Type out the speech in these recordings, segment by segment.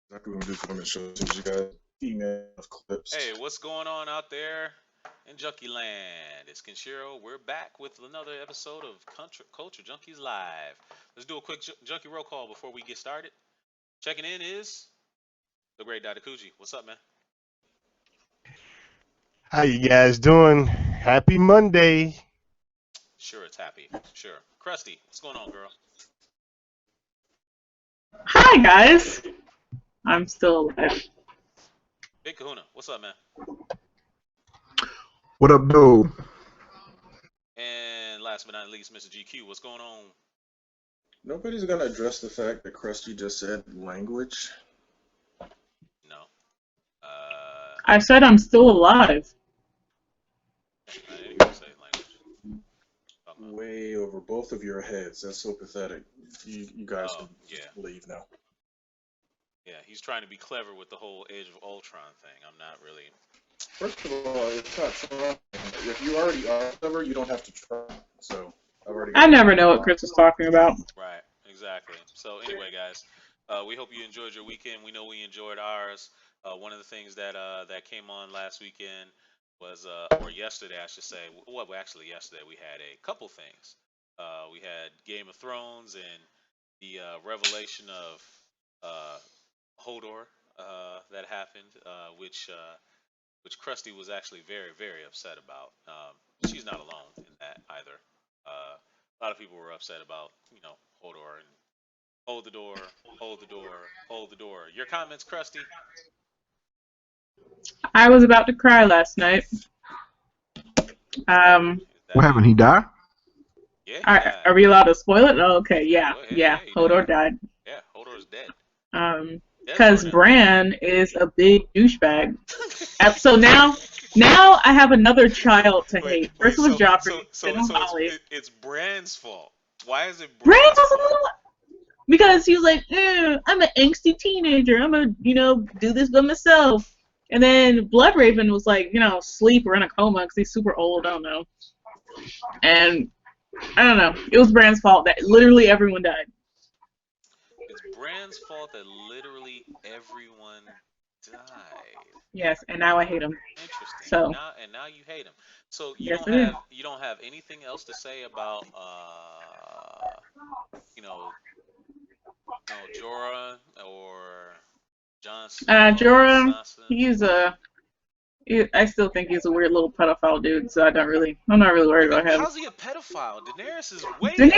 Exactly what I'm doing for the show. Since you guys email of Hey, clips. what's going on out there in Junkie Land? It's Kenshiro. We're back with another episode of Culture Junkies Live. Let's do a quick junkie roll call before we get started. Checking in is the great Dadakuji. What's up, man? How you guys doing? Happy Monday. Sure, it's happy. Sure. Krusty, what's going on, girl? Hi guys, I'm still alive. Big Kahuna, what's up, man? What up, dude? And last but not least, Mr. GQ, what's going on? Nobody's gonna address the fact that Krusty just said language. No. I said I'm still alive. I didn't even say language. Way over both of your heads. That's so pathetic. You guys Oh, can yeah. leave now. Yeah, he's trying to be clever with the whole Age of Ultron thing. I'm not really. First of all, it's not trying. If you already are clever, you don't have to try. So I've already I got never know what Chris is talking about. Right, exactly. So anyway, guys, we hope you enjoyed your weekend. We know we enjoyed ours. One of the things that came on last weekend was, or yesterday, I should say. Well, actually, yesterday we had a couple things. We had Game of Thrones and the revelation of Hodor that happened, which Krusty was actually very, very upset about. She's not alone in that either. A lot of people were upset about, Hodor and hold the door, hold the door, hold the door. Your comments, Krusty? I was about to cry last night. What happened? He died? Yeah, he Are, died. are we allowed to spoil it? Oh, okay, yeah, Go ahead. yeah. He Hodor died. Yeah, Hodor's dead. Because Dead Bran is a big douchebag. So now I have another child to hate. First was Joffrey, then Molly. it's Bran's fault. Why is it Bran Bran's was a fault? little because he was like, I'm an angsty teenager. I'm gonna, do this by myself. And then Bloodraven was like, sleep or in a coma because he's super old. I don't know. And I don't know. It was Bran's fault that literally everyone died. It's Bran's fault that literally everyone died. Yes, and now I hate him. Interesting. So Now you hate him. So yes, I do. you don't have anything else to say about you know Jorah or Jon Snow, Jorah, Sansa. I still think he's a weird little pedophile dude. So I'm not really worried about him. How's he a pedophile? Daenerys is way of age.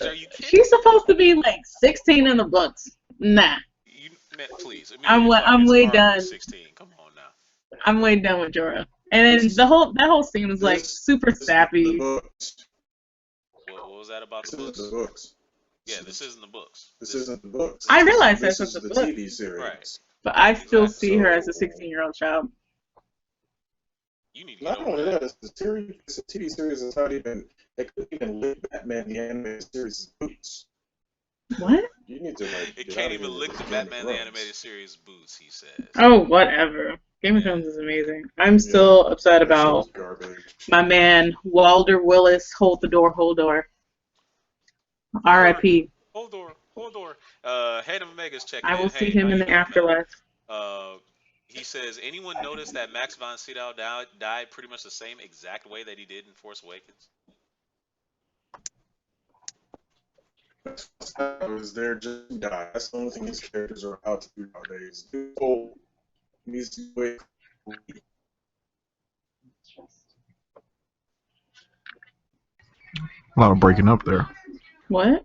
Are you Daenerys, kidding? she's supposed to be like 16 in the books. Nah, Man, please. I'm way done. 16. Come on now. I'm way done with Jorah. And then that whole scene was like super sappy. What was that about the books? The books. Yeah, this isn't the books. This isn't the books. I realize this that's is the the book, TV series. Right. but I still Exactly. see her as a 16-year-old child. You need to get Not over only that. that, it's a TV series that's not even. It couldn't even lick Batman the animated series' boots. What? You need to It can't even lick the Batman the animated series boots, he says. Oh, whatever. Game of Thrones is amazing. I'm still upset about my man Walder Willis. Hold the door, hold door. R.I.P. Hold door. Head of Omega's checking I in. will see Hey, him how in you the doing, afterlife. man? He says, anyone notice that Max von Sydow died pretty much the same exact way that he did in Force Awakens? I was there just to die. That's the only thing these characters are out to do nowadays. Old. Needs to wait. A lot of breaking up there. What?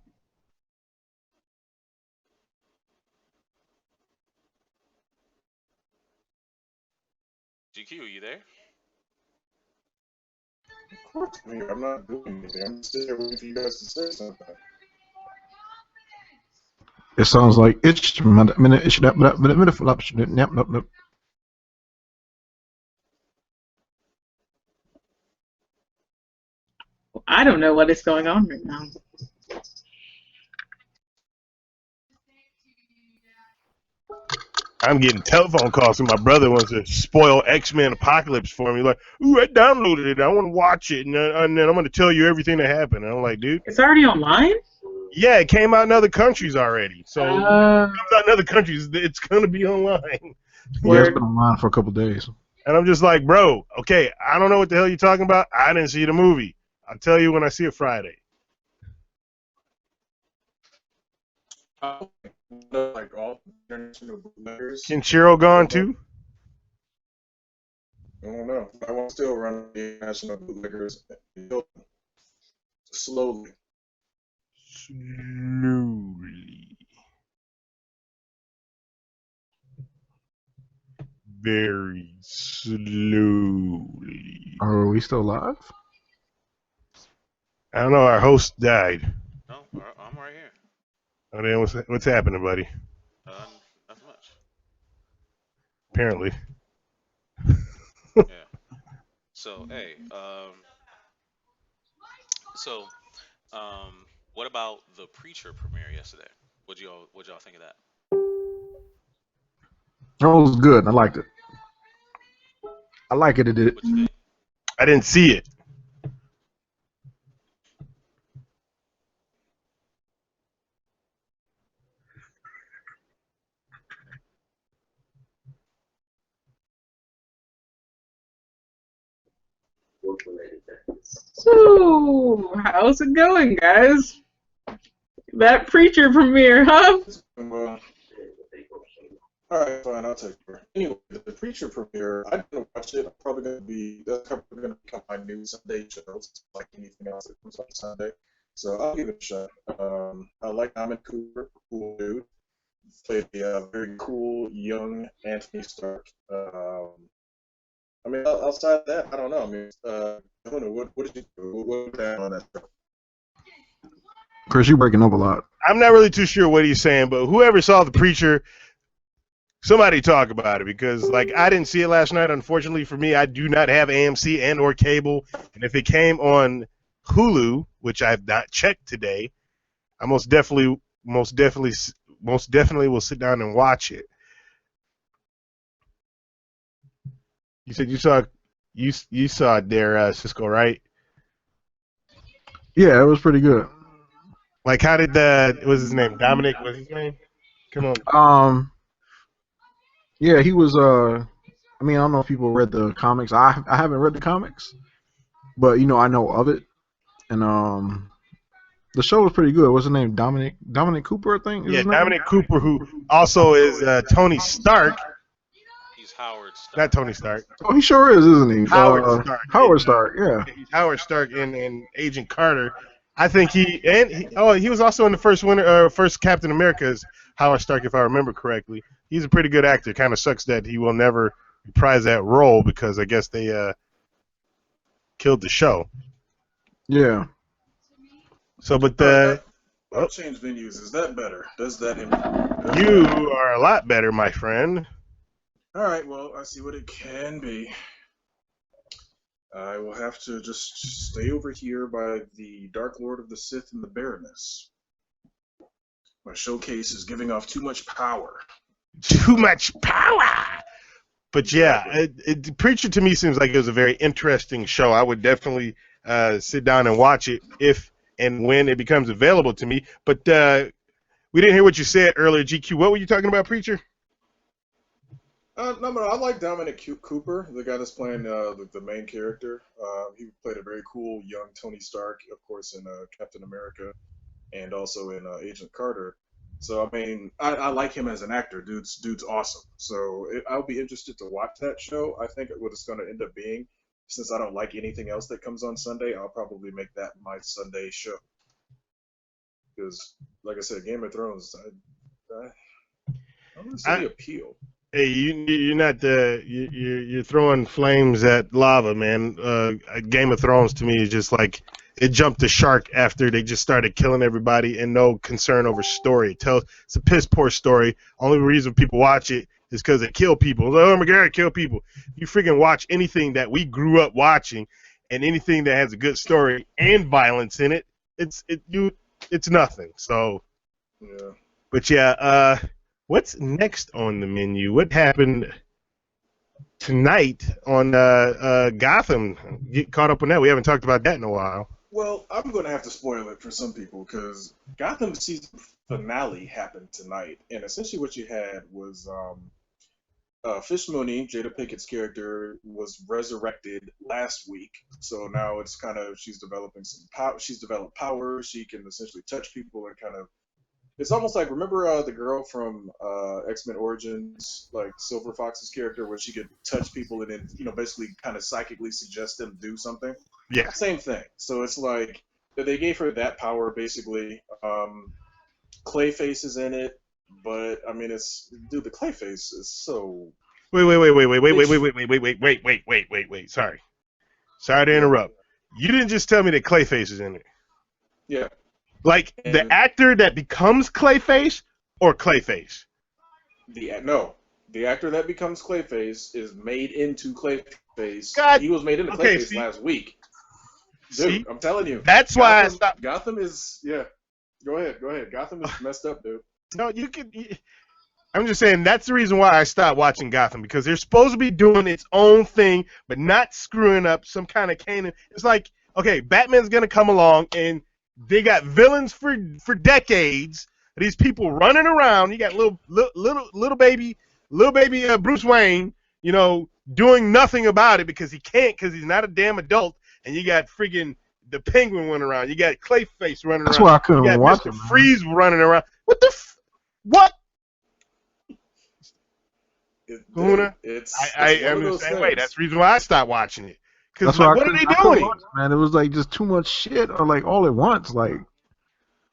GQ, you there? Of course, I'm not doing anything. I'm just sitting there waiting for you guys to say something. It sounds like it's I don't know what is going on right now. I'm getting telephone calls from my brother wants to spoil X-Men Apocalypse for me. Like, ooh, I downloaded it. I want to watch it, and then I'm going to tell you everything that happened. And I'm like, dude, It's already online? Yeah, it came out in other countries already. So if it Uh, comes out in other countries, it's gonna be online. Yeah, it's Word. been online for a couple days. And I'm just like, bro, okay, I don't know what the hell you're talking about. I didn't see the movie. I'll tell you when I see it Friday. Like all international bootleggers. Kenshiro gone too? I don't know. I want to still run the international bootleggers slowly. Slowly. Very slowly. Are we still live? I don't know. Our host died. No, I'm right here. Oh, then what's happening, buddy? Nothing much. Apparently. Yeah. So hey, so what about the Preacher premiere yesterday? What'd y'all think of that? That was good. I liked it. I like it. It did. What'd you think? I didn't see it. So, how's it going, guys? That Preacher premiere, huh? Well, all right, fine, I'll take it. Anyway, the Preacher premiere, I didn't watch it. That's probably gonna become my new Sunday show, like anything else that comes on Sunday. So I'll give it a shot. I like Dominic Cooper, cool dude. Played a very cool young Anthony Stark. I mean, outside of that, I don't know. I mean, Huna, what did you do? What was on that show? Chris, you breaking up a lot. I'm not really too sure what he's saying, but whoever saw The Preacher, somebody talk about it, because like I didn't see it last night. Unfortunately for me, I do not have AMC and or cable, and if it came on Hulu, which I've not checked today, I most definitely will sit down and watch it. You said you saw it there, Cisco, right? Yeah, it was pretty good. Like, how did what was his name? Dominic, what's his name? Come on. Yeah, he was. I mean, I don't know if people read the comics. I haven't read the comics, but I know of it, and the show was pretty good. What's his name? Dominic Cooper, I think. Is Yeah, his name? Dominic Cooper, who also is Tony Stark. He's Howard Stark. Not Tony Stark. Oh, he sure is, isn't he? Howard Stark. Howard Stark. Yeah. He's Howard Stark in Agent Carter. I think he was also in the first Captain America's Howard Stark, if I remember correctly. He's a pretty good actor. Kind of sucks that he will never reprise that role because I guess they killed the show. Yeah. So, but I'll change venues. Is that better? Does that improve? You are a lot better, my friend. All right, well, I see what it can be. I will have to just stay over here by the Dark Lord of the Sith and the Baroness. My showcase is giving off too much power. Too much power! But yeah, Preacher to me seems like it was a very interesting show. I would definitely sit down and watch it if and when it becomes available to me. But we didn't hear what you said earlier, GQ. What were you talking about, Preacher? No, I like Dominic Cooper, the guy that's playing the main character. He played a very cool young Tony Stark, of course, in Captain America, and also in Agent Carter. So I mean, I like him as an actor. Dude's awesome. So I'll be interested to watch that show. I think what it's going to end up being, since I don't like anything else that comes on Sunday, I'll probably make that my Sunday show. Because, like I said, Game of Thrones, I don't see the appeal. Hey, you're not you're throwing flames at lava, man. Game of Thrones to me is just like it jumped the shark after they just started killing everybody and no concern over story. It's a piss poor story. Only reason people watch it is because they kill people. Oh my God, kill people. You freaking watch anything that we grew up watching, and anything that has a good story and violence in it, it's nothing. So, yeah. But yeah, what's next on the menu? What happened tonight on Gotham? Get caught up on that. We haven't talked about that in a while. Well, I'm going to have to spoil it for some people because Gotham season finale happened tonight, and essentially what you had was Fish Mooney, Jada Pinkett's character, was resurrected last week. So now it's kind of she's developing some power. She's developed power. She can essentially touch people and kind of. It's almost like remember the girl from X-Men Origins, like Silver Fox's character, where she could touch people and then basically kind of psychically suggest them to do something. Yeah. Same thing. So it's like they gave her that power basically. Clayface is in it, but I mean, the Clayface is so. Wait. Sorry to Yeah, interrupt. You didn't just tell me that Clayface is in it. yeah, Like the and actor that becomes Clayface or Clayface? the actor that becomes Clayface is made into Clayface. God. He was made into Okay, Clayface see, last week. see, Dude, I'm telling you. that's why I stopped. Gotham is yeah. Go ahead. Gotham is messed up, dude. No, you can. I'm just saying that's the reason why I stopped watching Gotham because they're supposed to be doing its own thing, but not screwing up some kind of canon. It's like, okay, Batman's gonna come along and they got villains for decades. These people running around. You got little baby Bruce Wayne, doing nothing about it because he can't because he's not a damn adult. And you got freaking the Penguin running around. You got Clayface running That's around. why I couldn't You got watch Mr. it, man. Freeze running around. What the what? Kahuna? It's I one am of the those same way. things. That's the reason why I stopped watching it. Because That's why what are they I couldn't doing? watch it, man. It was like just too much shit, or like all at once. Like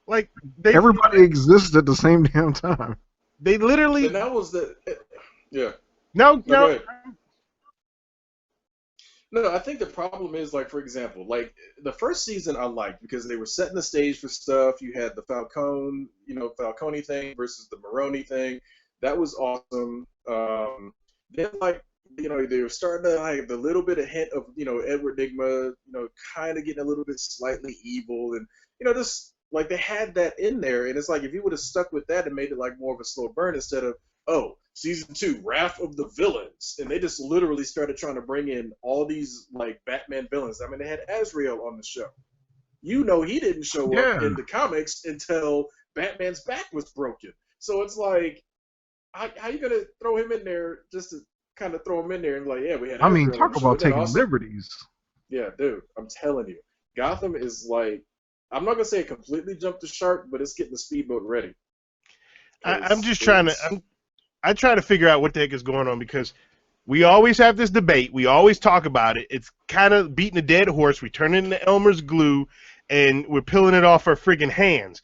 Like they exists at the same damn time. they literally And that was yeah. no. Go ahead. No, I think the problem is, like, for example, like the first season I liked because they were setting the stage for stuff. You had the Falcone thing versus the Maroni thing. That was awesome. Then, like, they were starting to like the little bit of hint of, Edward Nygma, kind of getting a little bit slightly evil, and just like they had that in there, and it's like if you would have stuck with that and made it like more of a slow burn instead of season 2, Wrath of the Villains. And they just literally started trying to bring in all these, like, Batman villains. I mean, they had Azrael on the show. He didn't show up in the comics until Batman's back was broken. So it's like, how you going to throw him in there just to kind of throw him in there and like, yeah, we had Azrael I mean, on talk the show. about But then taking also, liberties. yeah, dude, I'm telling you. Gotham is like, I'm not going to say it completely jumped the shark, but it's getting the speedboat ready. I'm just trying to. I try to figure out what the heck is going on because we always have this debate. We always talk about it. It's kind of beating a dead horse. We turn it into Elmer's glue, and we're peeling it off our friggin' hands.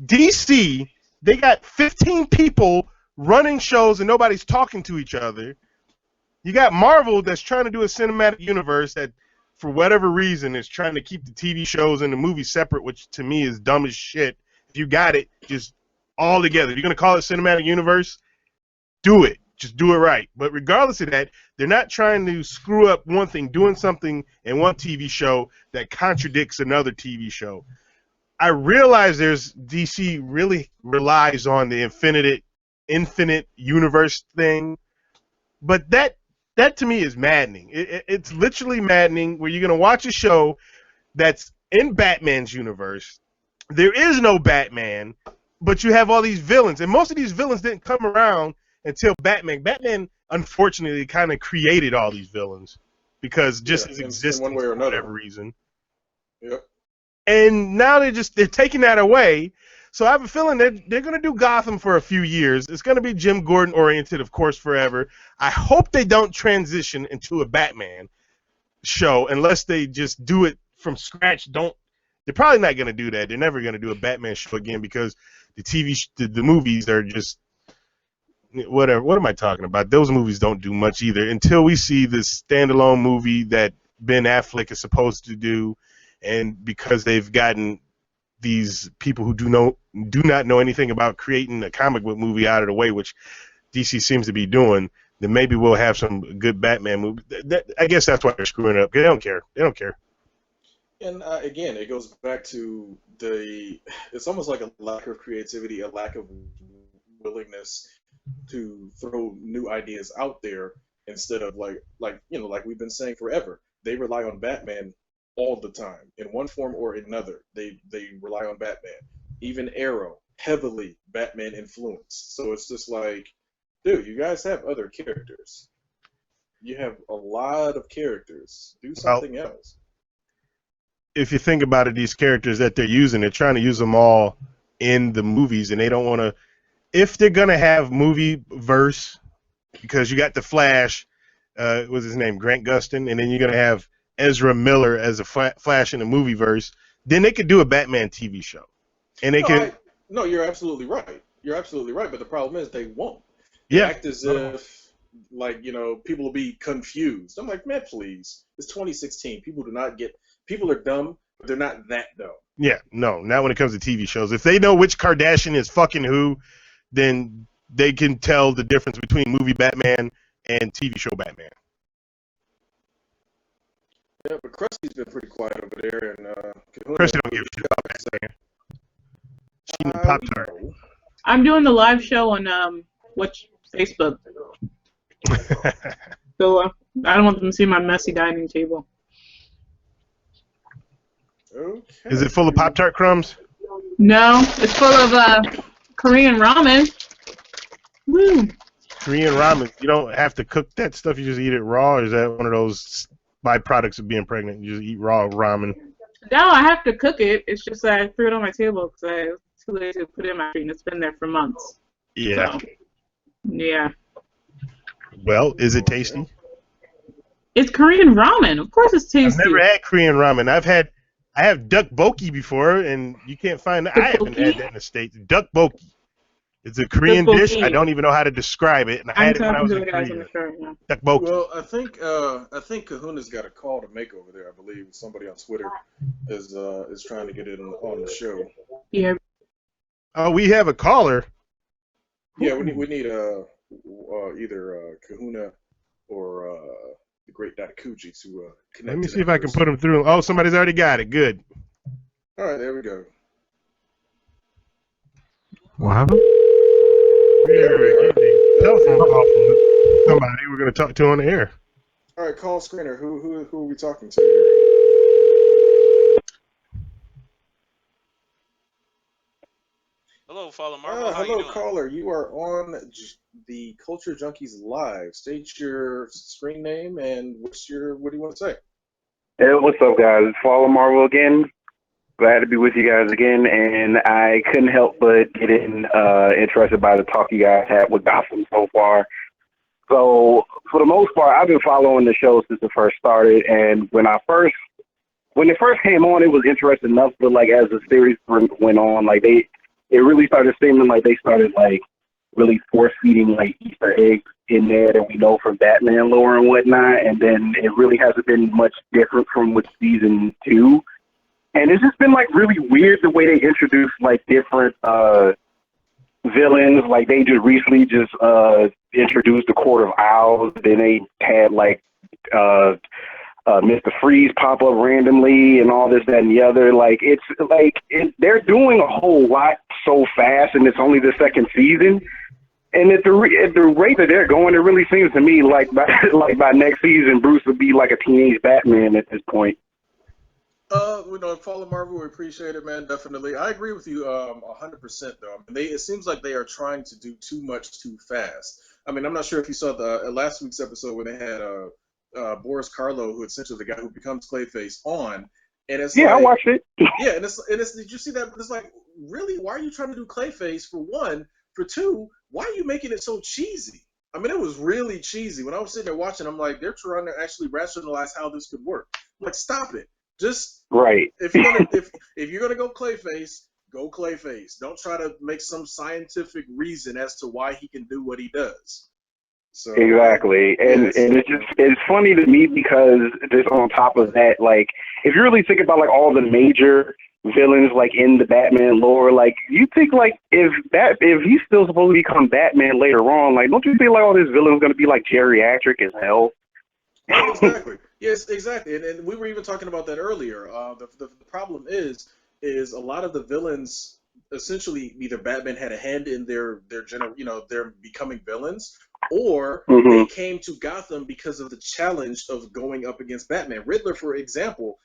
DC, they got 15 people running shows and nobody's talking to each other. You got Marvel that's trying to do a cinematic universe that, for whatever reason, is trying to keep the TV shows and the movies separate, which to me is dumb as shit. If you got it, just all together. You're going to call it cinematic universe? Do it. Just do it right. But regardless of that, they're not trying to screw up one thing, doing something in one TV show that contradicts another TV show. I realize DC really relies on the infinite universe thing, but that to me is maddening. It's literally maddening where you're going to watch a show that's in Batman's universe. There is no Batman, but you have all these villains, and most of these villains didn't come around until Batman. Batman, unfortunately, kind of created all these villains because just his existence in one way or for another. whatever reason. Yep. And now they're taking that away. So I have a feeling they're going to do Gotham for a few years. It's going to be Jim Gordon oriented, of course, forever. I hope they don't transition into a Batman show unless they just do it from scratch. They're probably not going to do that. They're never going to do a Batman show again because the movies are just whatever. What am I talking about? Those movies don't do much either until we see this standalone movie that Ben Affleck is supposed to do, and because they've gotten these people who do not know anything about creating a comic book movie out of the way, which DC seems to be doing, then maybe we'll have some good Batman movie. I guess that's why they're screwing it up. They don't care. They don't care. And again, it goes back to it's almost like a lack of creativity, a lack of willingness to throw new ideas out there instead of like we've been saying forever. They rely on Batman all the time in one form or another. They rely on Batman. Even Arrow, heavily Batman influenced. So it's just like, dude, you guys have other characters. You have a lot of characters. Do Well, something else. if you think about it, these characters that they're using, they're trying to use them all in the movies, and they don't want to. If they're gonna have movie verse, because you got the Flash, what's his name, Grant Gustin, and then you're gonna have Ezra Miller as a Flash in the movie verse, then they could do a Batman TV show, and they No, could, no, you're absolutely right. You're absolutely right. But the problem is they won't. They yeah. act as if, like, people will be confused. I'm like, man, please. It's 2016. People are dumb, but they're not that dumb. Yeah, no, not when it comes to TV shows. If they know which Kardashian is fucking who, then they can tell the difference between movie Batman and TV show Batman. Yeah, but Krusty's been pretty quiet over there, and Kahuna, Kristen don't give a shit about Batman. She need Pop Tart. know. I'm doing the live show on Facebook, so I don't want them to see my messy dining table. Okay. Is it full of Pop Tart crumbs? No, it's full of Korean ramen. Woo! Korean ramen. You don't have to cook that stuff. You just eat it raw. Or is that one of those byproducts of being pregnant? You just eat raw ramen. No, I have to cook it. It's just that I threw it on my table because I was too lazy to put it in my feet, and it's been there for months. Yeah. So, yeah. Well, is it tasty? It's Korean ramen. Of course it's tasty. I've never had Korean ramen. I have duck boki before, and you can't find that. I haven't had that in the States. Duck boki. It's a Korean dish. I don't even know how to describe it, and I had it when I was in Korea. Duck boki. Well, I think Kahuna's got a call to make over there. I believe somebody on Twitter is trying to get it on the show. Yeah. Oh, we have a caller. Yeah, we need either Kahuna or the great Datakuji to connect. Let me see if I can put him through. Oh, somebody's already got it. Good. All right, there we go. What happened? Telephone call from somebody we're going to talk to on the air. All right, call screener. Who are we talking to here? Hello, Father Marvel. How you Hello, doing? caller. You are on the Culture Junkies Live. State your screen name and what do you want to say? Hey, what's up, guys? It's Fallen Marvel again. Glad to be with you guys again, and I couldn't help but get interested by the talk you guys had with Gotham so far. So, for the most part, I've been following the show since it first started, and when it first came on, it was interesting enough, but like as the series went on, like it really started seeming like they started like really force feeding like Easter eggs in there that we know from Batman lore and whatnot, and then it really hasn't been much different from with season 2. And it's just been like really weird the way they introduced like different villains. Like they just recently introduced the Court of Owls. Then they had like Mr. Freeze pop up randomly and all this, that, and the other. Like they're doing a whole lot so fast, and it's only the second season. And at the rate that they're going, it really seems to me like by next season, Bruce would be like a teenage Batman at this point. Fallen Marvel, we appreciate it, man. Definitely, I agree with you 100%. Though, I mean, it seems like they are trying to do too much too fast. I mean, I'm not sure if you saw the last week's episode when they had Boris Karloff, who essentially the guy who becomes Clayface, on, and it's I watched it. Yeah, and it's did you see that? It's like, really, why are you trying to do Clayface for one? For two, why are you making it so cheesy? I mean, it was really cheesy. When I was sitting there watching, I'm like, they're trying to actually rationalize how this could work. I'm like, stop it. Just right. If you're gonna go Clayface, go Clayface. Don't try to make some scientific reason as to why he can do what he does. So exactly, and it's funny to me because just on top of that, like if you really think about like all the major villains like in the Batman lore, like you think like if he's still supposed to become Batman later on, like don't you think like all these villains are gonna be like geriatric as hell? Exactly. Yes, exactly. And we were even talking about that earlier. The problem is a lot of the villains essentially either Batman had a hand in their becoming villains, or they came to Gotham because of the challenge of going up against Batman. Riddler, for example,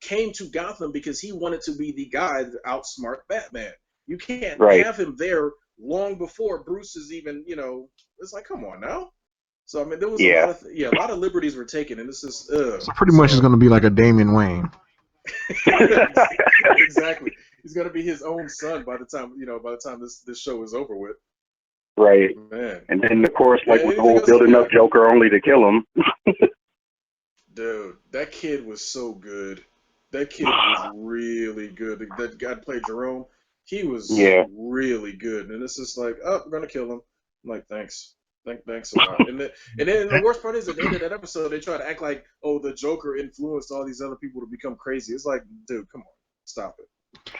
came to Gotham because he wanted to be the guy that outsmart Batman. You can't Right. have him there long before Bruce is even, you know, it's like, come on now. So I mean, there was a lot Yeah. of a lot of liberties were taken, and this is So pretty much it's going to be like a Damian Wayne. exactly. He's gonna be his own son by the time this show is over with. Right. Man, And then, of course, like Yeah, with the anything whole else building you up got? Joker only to kill him. Dude, that kid was so good. That kid was really good. That guy that played Jerome, he was Yeah. really good. And it's just like, oh, we're gonna kill him. I'm like, thanks. Thanks a lot. And then the worst part is at the end of that episode, they try to act like, oh, the Joker influenced all these other people to become crazy. It's like, dude, come on, stop it.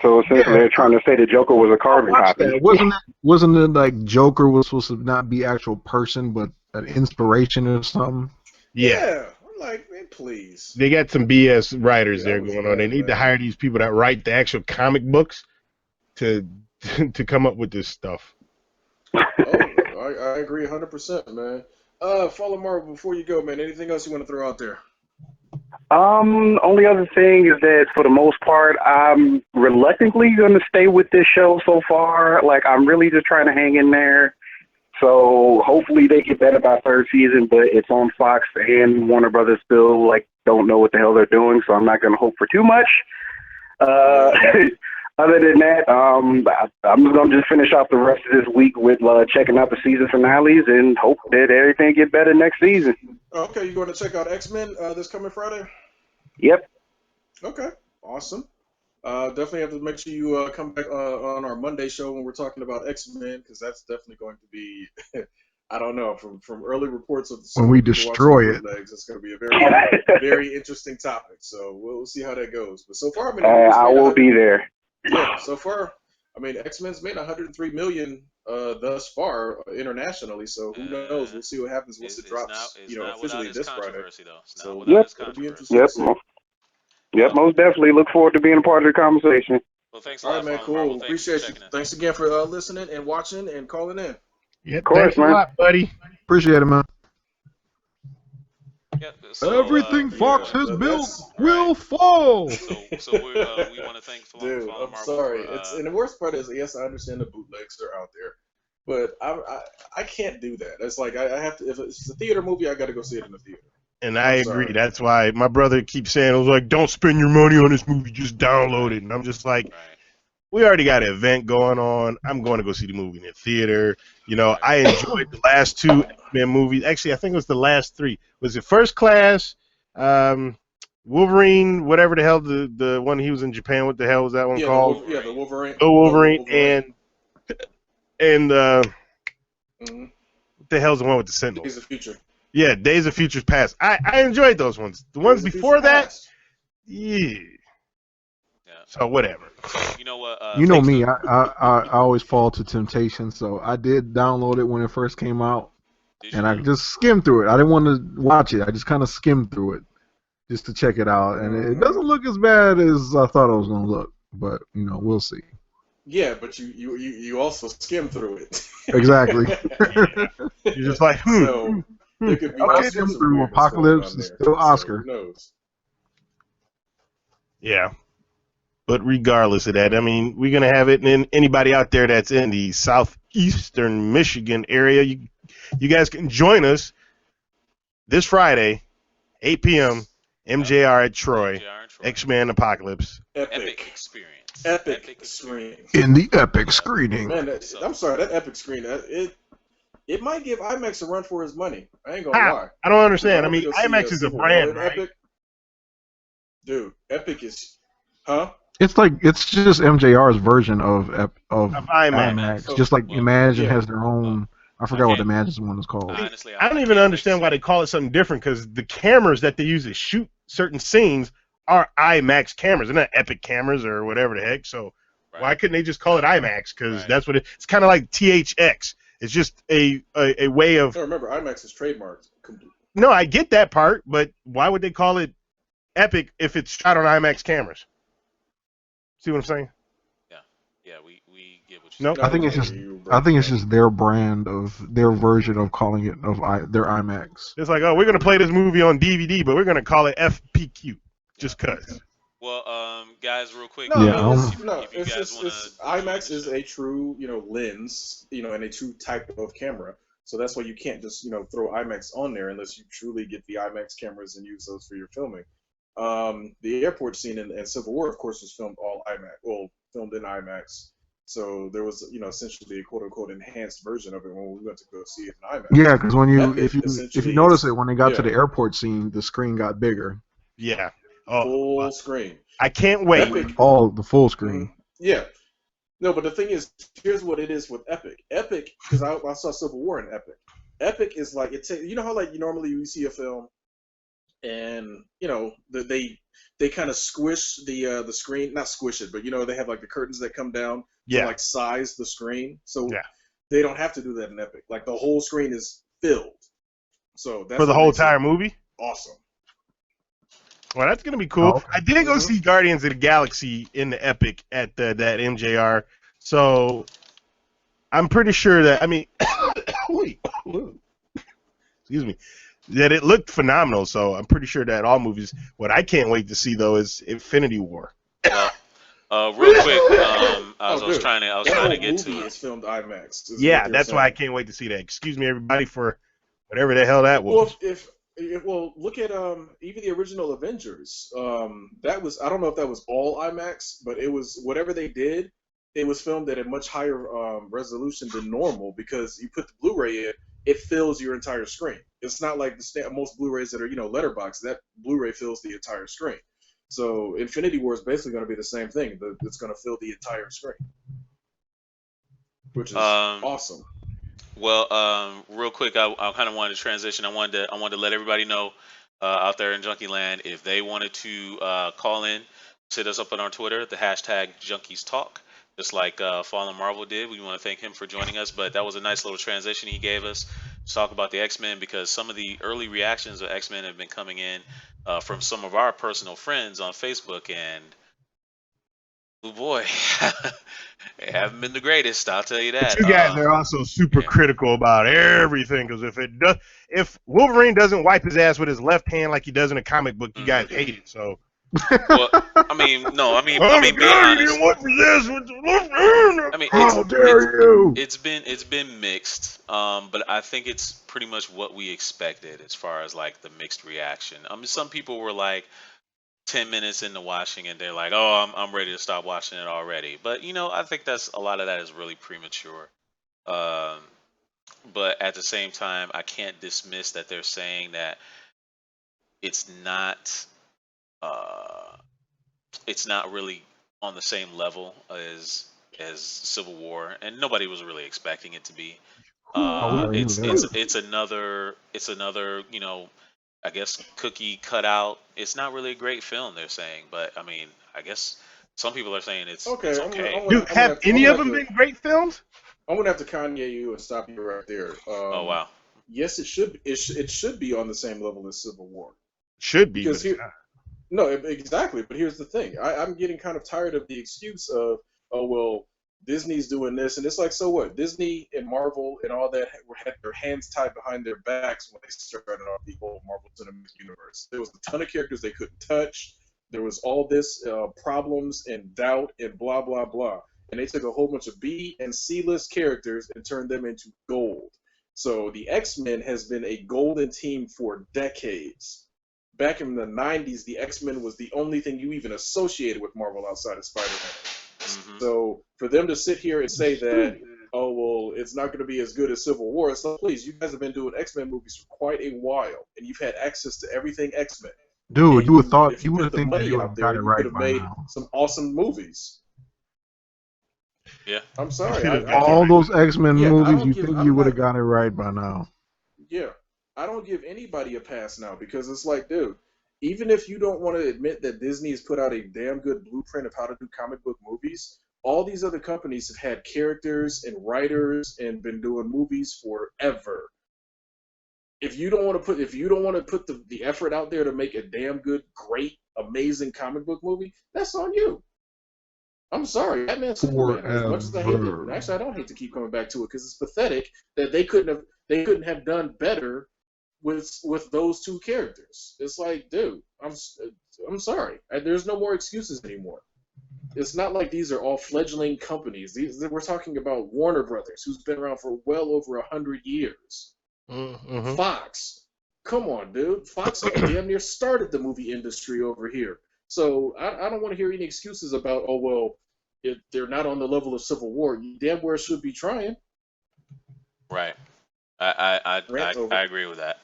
So essentially, they're trying to say the Joker was a I carbon watched copy. that. Wasn't it like Joker was supposed to not be actual person, but an inspiration or something? Yeah. I'm like, man, please. They got some BS writers That there was going on. They bad, need to man. hire these people that write the actual comic books to to come up with this stuff. Oh, I agree 100%, man. Follow Marvel before you go, man. Anything else you want to throw out there? Only other thing is that for the most part, I'm reluctantly going to stay with this show so far. Like, I'm really just trying to hang in there. So hopefully they get better by third season, but it's on Fox and Warner Brothers still, like, don't know what the hell they're doing, so I'm not going to hope for too much. Other than that, I'm going to just finish off the rest of this week with checking out the season finales and hope that everything get better next season. Okay, you going to check out X-Men this coming Friday? Yep. Okay, awesome. Definitely have to make sure you come back on our Monday show when we're talking about X-Men, because that's definitely going to be, I don't know, from early reports of When we destroy it. bootlegs, it's going to be a very, very interesting topic. So we'll see how that goes. But so far, I mean, I will be there. Yeah, so far, I mean, X-Men's made 103 million thus far internationally. So who knows? We'll see what happens once it drops. It's not without officially its this Friday. controversy, though. It's So not without its it'll be controversy. interesting to see. Yep, most definitely. Look forward to being a part of the conversation. Well, thanks a All lot, right, man, Father Marvel. cool. Thank you Appreciate for you. checking in. Thanks again for listening and watching and calling in. Yeah, course, thanks man. a lot, buddy. Appreciate it, man. Yep, so, Everything Fox yeah, has that- built that's- will fall. So we want to thank Father Dude, Marvel. I'm sorry. For, And the worst part is, yes, I understand the bootlegs are out there, but I can't do that. It's like I have to. If it's a theater movie, I got to go see it in the theater. And I I'm agree. sorry. That's why my brother keeps saying, I was like, don't spend your money on this movie, just download it. And I'm just like, right. we already got an event going on. I'm going to go see the movie in the theater. You know, I enjoyed the last two X-Men movies. Actually, I think it was the last three. Was it First Class? Wolverine, whatever the hell, the one he was in Japan, what the hell was that one called? The Wolverine. The Wolverine. And Mhm. what the hell's the one with the Sentinel? Days of Future. Yeah, Days of Futures Past. I enjoyed those ones. The ones Days of before Future that, Past. yeah. Yeah. So whatever. So, you know what? You know thanks me, to- I always fall to temptation, so I did download it when it first came out, Did you and I know? just skimmed through it. I didn't want to watch it. I just kind of skimmed through it just to check it out, and it doesn't look as bad as I thought it was going to look, but, you know, we'll see. Yeah, but you also skim through it. Exactly. You're just like, So there could be I all skimmed sorts of through weirdness Apocalypse going on and there. still So Oscar. who knows? Yeah. But regardless of that, I mean, we're gonna have it, and anybody out there that's in the southeastern Michigan area, you guys can join us this Friday, 8 p.m. MJR at Troy, JR and Troy. X-Men Apocalypse. Epic experience. Epic screening. In the epic screening. Man, I'm sorry, that epic screen, it might give IMAX a run for his money. I ain't gonna lie. I don't understand. I went mean, to go see, IMAX is a Civil War brand, and right? Epic, dude, Epic is, huh? It's just MJR's version of IMAX. IMAX. Just like Well, Imagine yeah. has their own. I forgot what Imagine one is called. Honestly, I don't even understand why they call it something different, because the cameras that they use to shoot certain scenes are IMAX cameras. They're not Epic cameras or whatever the heck. So why couldn't they just call it IMAX? Because that's what it's kind of like THX. It's just a way of. No, remember, IMAX is trademarked. No, I get that part, but why would they call it Epic if it's shot on IMAX cameras? See what I'm saying? Yeah, we get what Nope. you're I think it's just their brand of their version of calling it their IMAX. It's like, oh, we're gonna play this movie on DVD, but we're gonna call it FPQ just cause. Well, guys, real quick, No, I Yeah, mean if you guys want to it's join IMAX the is show, a true lens and a true type of camera. So that's why you can't just throw IMAX on there unless you truly get the IMAX cameras and use those for your filming. The airport scene in Civil War, of course, was filmed all IMAX. Well, filmed in IMAX. So there was essentially a quote unquote enhanced version of it when we went to go see it in IMAX. yeah, because when Epic if you essentially notice is it when they got to yeah the airport scene, the screen got bigger. Yeah. Oh, full screen. I can't wait. Epic. All the full Mhm. screen. Yeah. No, but the thing is, here's what it is with Epic. Epic, because I saw Civil War in Epic. Epic is like you know how like you normally you see a film and they kind of squish the screen, not squish it, but they have like the curtains that come down to Yeah. like size the screen. So Yeah. they don't have to do that in Epic. Like the whole screen is filled. So For that's the what whole makes it entire movie. awesome. Well, that's gonna be Oh, cool. okay. I did go Mhm. see Guardians of the Galaxy in the Epic at that MJR, so I'm pretty sure that excuse me, that it looked phenomenal. So I'm pretty sure that all movies. What I can't wait to see though is Infinity War. well, real quick, Oh, I was dude, that trying whole to get to movie it. is filmed IMAX. Is what Yeah, they were that's why I saying. can't wait to see that. Excuse me, everybody, for whatever the hell that Well, was. well, look at even the original Avengers. That was I don't know if that was all IMAX, but it was whatever they did. It was filmed at a much higher resolution than normal because you put the Blu-ray in, it fills your entire screen. It's not like most Blu-rays that are letterbox. That Blu-ray fills the entire screen. So Infinity War is basically going to be the same thing. It's going to fill the entire screen, which is Um, awesome. Well, real quick, I kind of wanted to transition. I wanted to let everybody know out there in Junkie Land if they wanted to call in, hit us up on our Twitter, the hashtag Junkies Talk, just like Fallen Marvel did. We want to thank him for joining us. But that was a nice little transition he gave us to talk about the X-Men because some of the early reactions of X-Men have been coming in from some of our personal friends on Facebook, and oh boy, they haven't been the greatest. I'll tell you But that. you guys are also super Yeah. critical about everything because if Wolverine doesn't wipe his ass with his left hand like he does in a comic book, you guys Mhm. hate it. So Well, I mean, no, oh my being god, you honest. didn't wipe his ass with the left hand. I mean, How dare you? it's been mixed. But I think it's pretty much what we expected as far as like the mixed reaction. I mean, some people were like 10 minutes into watching and they're like, "Oh, I'm ready to stop watching it already." But I think that's a lot of that is really premature. Um, but at the same time, I can't dismiss that they're saying that it's not. Uh, it's not really on the same level as Civil War, and nobody was really expecting it to be. Oh, we already knew that. It's another I guess cookie cut out. It's not really a great film, they're saying, but I mean, I guess some people are saying it's Okay, okay. Dude, have any of them been great films? I'm gonna have to Kanye you and stop you right there. Oh wow. Yes, it should be on the same level as Civil War Should be, but because it's here not. no exactly. But here's the thing: I'm getting kind of tired of the excuse of well Disney's doing this and it's like so what? Disney and Marvel and all that had their hands tied behind their backs when they started off the whole Marvel Cinematic Universe. There was a ton of characters they couldn't touch. There was all this problems and doubt and blah blah blah. And they took a whole bunch of B and C list characters and turned them into gold. So the X-Men has been a golden team for decades. Back in the 90s, the X-Men was the only thing you even associated with Marvel outside of Spider-Man. Hmm. So for them to sit here and say that, oh, well, it's not going to be as good as Civil War, it's like, please, you guys have been doing X-Men movies for quite a while, and you've had access to everything X-Men. Dude, And you would thought if you you would put have the think that they money would out have there, got it you could right have by made now. some awesome movies. Yeah. I'm sorry, Should have I got can't. All those X-Men Yeah, I movies, don't you give. think you I'm would have not. got it right by now. Yeah, I don't give anybody a pass now because it's like, dude, even if you don't want to admit that Disney has put out a damn good blueprint of how to do comic book movies, all these other companies have had characters and writers and been doing movies forever. If you don't want to put the effort out there to make a damn good, great, amazing comic book movie, that's on you. I'm sorry, Batman Superman. As much as I hate it, and Forever. actually I don't hate to keep coming back to it because it's pathetic that they couldn't have done better with those two characters. It's like, dude, I'm sorry. There's no more excuses anymore. It's not like these are all fledgling companies. We're talking about Warner Brothers, who's been around for well over 100 years. Mm-hmm. Fox, come on, dude. Fox damn near started the movie industry over here. So I don't want to hear any excuses about, oh, well, they're not on the level of Civil War. You damn well should be trying. Right. I, I, Rant I, over. I agree with that.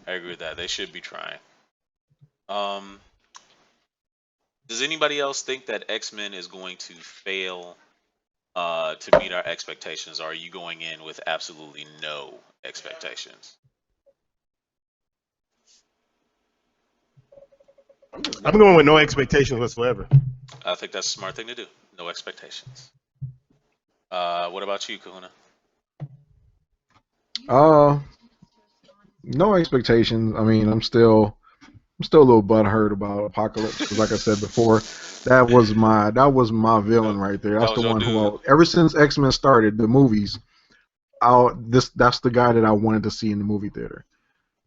I agree with that. They should be trying. Um, does anybody else think that X-Men is going to fail to meet our expectations? Or are you going in with absolutely no expectations? I'm just I'm going going with with no no. expectations whatsoever. I think that's a smart thing to do. No expectations. What about you, Kahuna? Uh, no expectations. I mean, I'm still a little butthurt about Apocalypse because, like I said before, that was my villain That, right there. that That's was the your one dude. ever since X-Men started the movies, that's the guy that I wanted to see in the movie theater.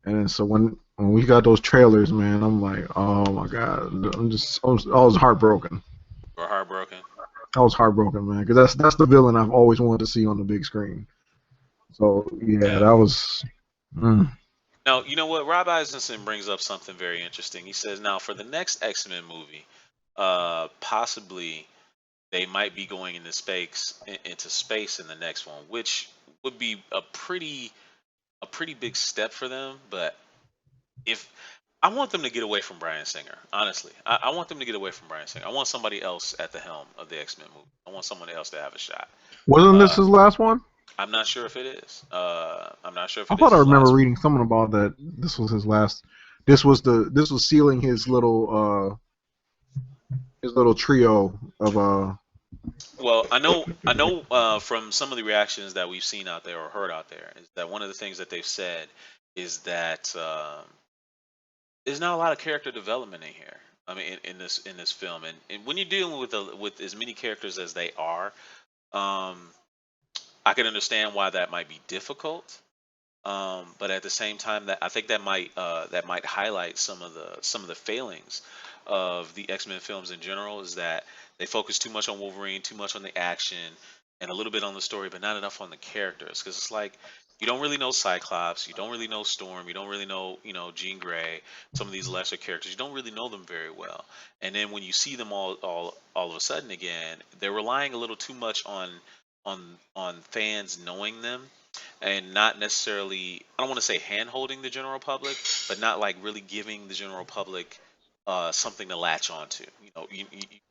And then so when we got those trailers, man, I'm like, oh my god, I was heartbroken. Or heartbroken. I was heartbroken, man, because that's the villain I've always wanted to see on the big screen. So yeah, Yeah. that was. Mm. Now, you know what? Rob Eisenson brings up something very interesting. He says, now for the next X-Men movie, possibly they might be going into space in the next one, which would be a pretty big step for them. But if I want them to get away from Bryan Singer, honestly, I want them to get away from Bryan Singer. I want somebody else at the helm of the X-Men movie. I want someone else to have a shot. Wasn't this Uh, his last one? I'm not sure if it is. I'm not sure if I it thought is I his remember last one. reading something about that. This was his last. This was sealing his little trio of Well, I know from some of the reactions that we've seen out there or heard out there is that one of the things that they've said is that there's not a lot of character development in here. I mean, in this film, and when you're dealing with as many characters as they are, um, I can understand why that might be difficult. But at the same time, that I think that might highlight some of the failings of the X-Men films in general is that they focus too much on Wolverine, too much on the action, and a little bit on the story, but not enough on the characters. Because it's like you don't really know Cyclops, you don't really know Storm, you don't really know Jean Grey, some of these lesser characters. You don't really know them very well, and then when you see them all of a sudden again, they're relying a little too much on fans knowing them and not necessarily, I don't want to say hand holding the general public, but not like really giving the general public something to latch onto. You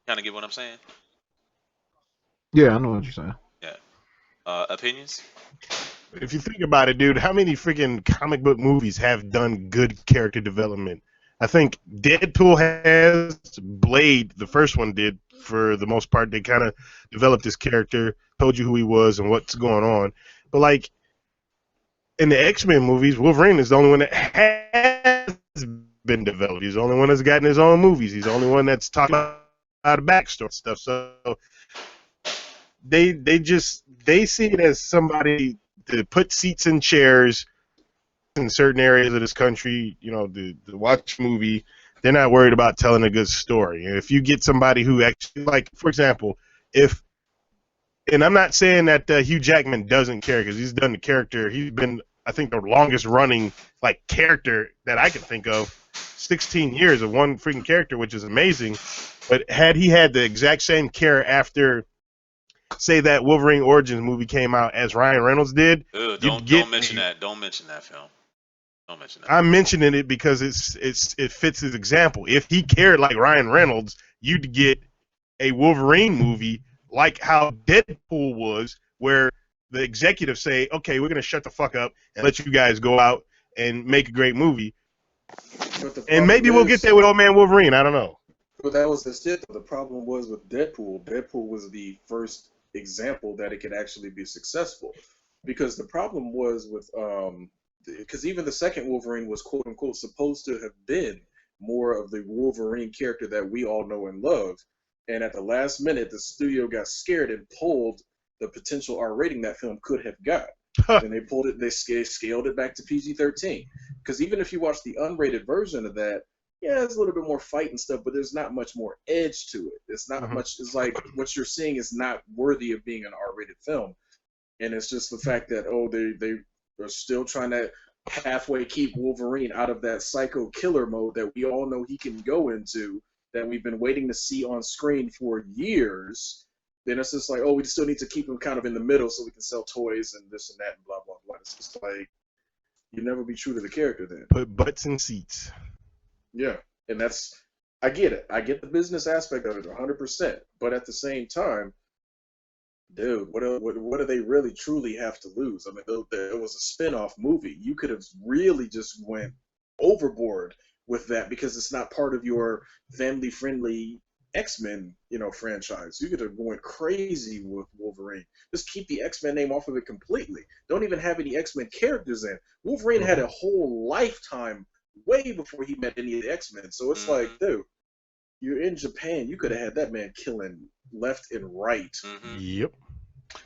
kind of get what I'm saying? yeah, I know what you're saying. Yeah. Opinions? If you think about it, dude, how many freaking comic book movies have done good character development? I think Deadpool has, Blade, the first one did for the most part. They kind of developed his character, told you who he was and what's going on. But like in the X-Men movies, Wolverine is the only one that has been developed. He's the only one that's gotten his own movies. He's the only one that's talking about the backstory and stuff. So they see it as somebody to put seats in chairs in certain areas of this country, to watch a movie. They're not worried about telling a good story. And if you get somebody who actually, like, for example, and I'm not saying that Hugh Jackman doesn't care because he's done the character. He's been, I think, the longest running like character that I can think of. 16 years of one freaking character, which is amazing. But had he had the exact same care after, say, that Wolverine Origins movie came out as Ryan Reynolds did, Ugh, you'd don't get mention that. Don't mention that film. Don't mention that. I'm mentioning it because it fits his example. If he cared like Ryan Reynolds, you'd get a Wolverine movie like how Deadpool was, where the executives say, "Okay, we're gonna shut the fuck up and let you guys go out and make a great movie." But the And problem maybe we'll get is, there with Old Man Wolverine. I don't know. but that was the shit. Though. The problem was with Deadpool. Deadpool was the first example that it could actually be successful, because the problem was with because even the second Wolverine was quote unquote supposed to have been more of the Wolverine character that we all know and love, and at the last minute the studio got scared and pulled the potential R rating that film could have got. Then they pulled it. They scaled it back to PG-13. Because even if you watch the unrated version of that, yeah, there's a little bit more fight and stuff, but there's not much more edge to it. It's not much. It's like what you're seeing is not worthy of being an R-rated film, and it's just the fact that they are still trying to halfway keep Wolverine out of that psycho killer mode that we all know he can go into, that we've been waiting to see on screen for years. Then it's just like, oh, we still need to keep him kind of in the middle so we can sell toys and this and that and blah blah blah. It's just like you never be true to the character then. Put butts in seats. Yeah, and that's I get it. I get the business aspect of it 100%. But at the same time, dude, what do they really truly have to lose? I mean, it was a spin-off movie. You could have really just went overboard with that because it's not part of your family-friendly X-Men, franchise. You could have went crazy with Wolverine. Just keep the X-Men name off of it completely. Don't even have any X-Men characters in. Wolverine had a whole lifetime way before he met any of the X-Men. So it's like, dude, you're in Japan. You could have had that man killing left and right. Yep.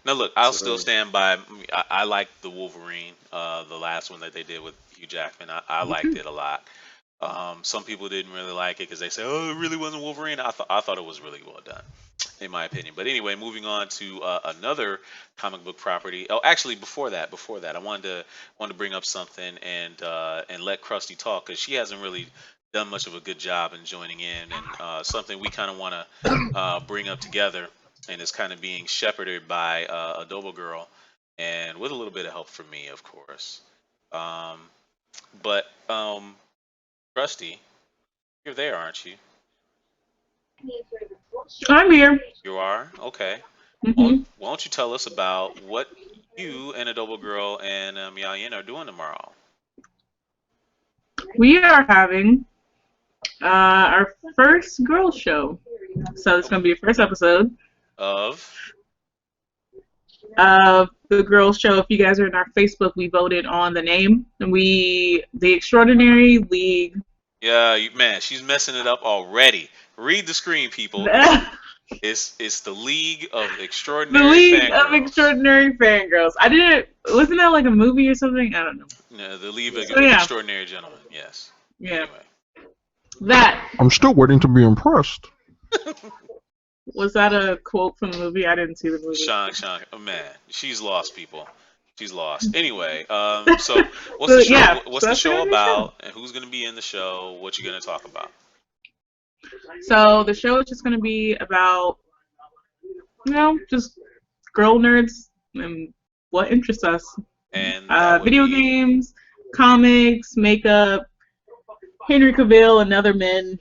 Now look, I'll still stand by. I like the Wolverine, the last one that they did with Hugh Jackman. I liked it a lot. Some people didn't really like it because they say, "Oh, it really wasn't Wolverine." I thought it was really well done, in my opinion. But anyway, moving on to another comic book property. Oh, actually, before that, I wanted to bring up something and let Krusty talk because she hasn't really done much of a good job in joining in, and something we kind of want to bring up together, and it's kind of being shepherded by Adobo Girl, and with a little bit of help from me, of course. But Krusty, you're there, aren't you? I'm here. You are? Okay. Well, hmm why don't you tell us about what you and Adobo Girl and Meow Yin are doing tomorrow? We are having our first girl show. So it's going to be a first episode Of? of the girls show. If you guys are in our Facebook, we voted on the name. And the Extraordinary League. Yeah, man, she's messing it up already. Read the screen, people. It's the League of The Extraordinary League of Fangirls. Extraordinary Fangirls. Wasn't that like a movie or something? I don't know. No, the League of So, yeah. Extraordinary Gentlemen. Yes. Yeah. Anyway. That. I'm still waiting to be impressed. Was that a quote from the movie? I didn't see the movie. Sean, oh man, she's lost, people. She's lost. Anyway, so what's the show? Yeah, What's so the show that's about? And who's gonna be in the show? What you gonna talk about? So the show is just going to be about, just girl nerds and what interests us. And that would Video be- games, comics, makeup, Henry Cavill and other men.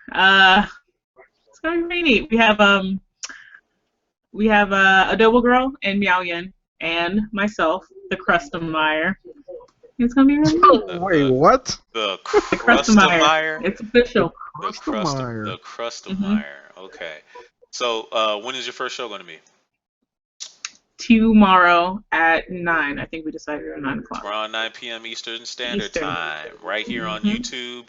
It's going to be pretty neat. We have Adobo Girl and Meow Yin and myself, the Crustomeyer. It's going to be really neat. Wait, what? The Crustomeyer. Crustomeyer. It's official. Crustomeyer. The Crustomeyer. Okay. So when is your first show going to be? Tomorrow at 9. I think we decided at 9 o'clock. Tomorrow at 9 p.m. Eastern Standard Eastern. Time, right here on YouTube.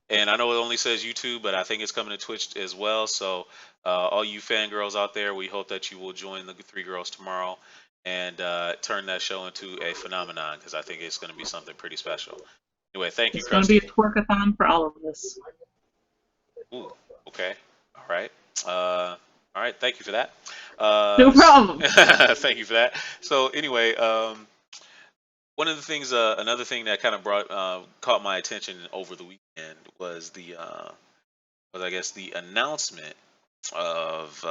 And I know it only says YouTube, but I think it's coming to Twitch as well. So all you fangirls out there, we hope that you will join the three girls tomorrow and turn that show into a phenomenon because I think it's going to be something pretty special. Anyway, thank you, It's going to be a Krusty. twerkathon for all of us. Ooh, okay. All right. All right. Thank you for that. No problem. Thank you for that. So anyway, one of the things, another thing that kind of caught my attention over the weekend was I guess the announcement of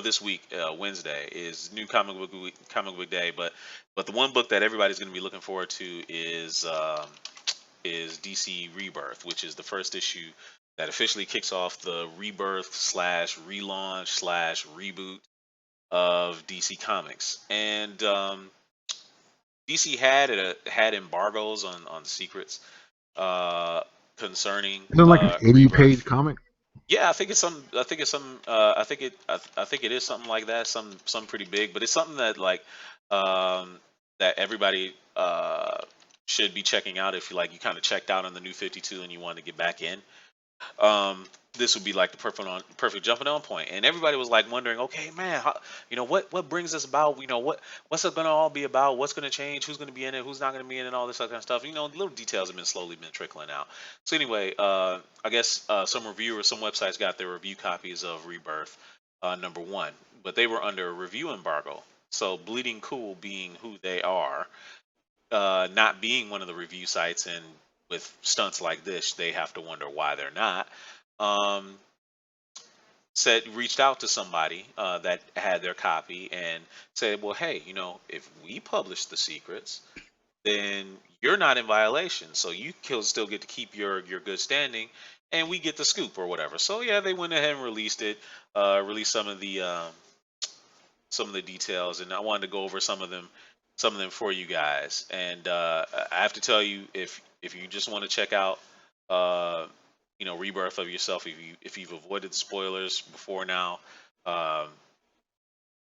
this week Wednesday is new comic book day, but the one book that everybody's going to be looking forward to is DC Rebirth, which is the first issue that officially kicks off the rebirth slash relaunch slash reboot of DC Comics. And DC had embargoes on secrets concerning Isn't it like an 80-page comic? Yeah, I think it is something like that, some pretty big, but it's something that that everybody should be checking out if you kind of checked out on the New 52 and you want to get back in. this would be like the perfect jumping on point. And everybody was like wondering, okay, man, how, what brings this about? What's it gonna all be about? What's gonna change? Who's gonna be in it? Who's not gonna be in it? And all this other kind of stuff. Little details have been slowly been trickling out. So anyway, I guess some reviewers, some websites got their review copies of Rebirth #1, but they were under a review embargo. So Bleeding Cool being who they are, not being one of the review sites, and with stunts like this, they have to wonder why they're not. Um, reached out to somebody that had their copy and said, well, hey, if we publish the secrets, then you're not in violation, so you can still get to keep your good standing, and we get the scoop or whatever. So yeah, they went ahead and released it, released some of the details, and I wanted to go over some of them for you guys. And I have to tell you, if you just want to check out, uh, Rebirth of yourself, if you've avoided the spoilers before now, um,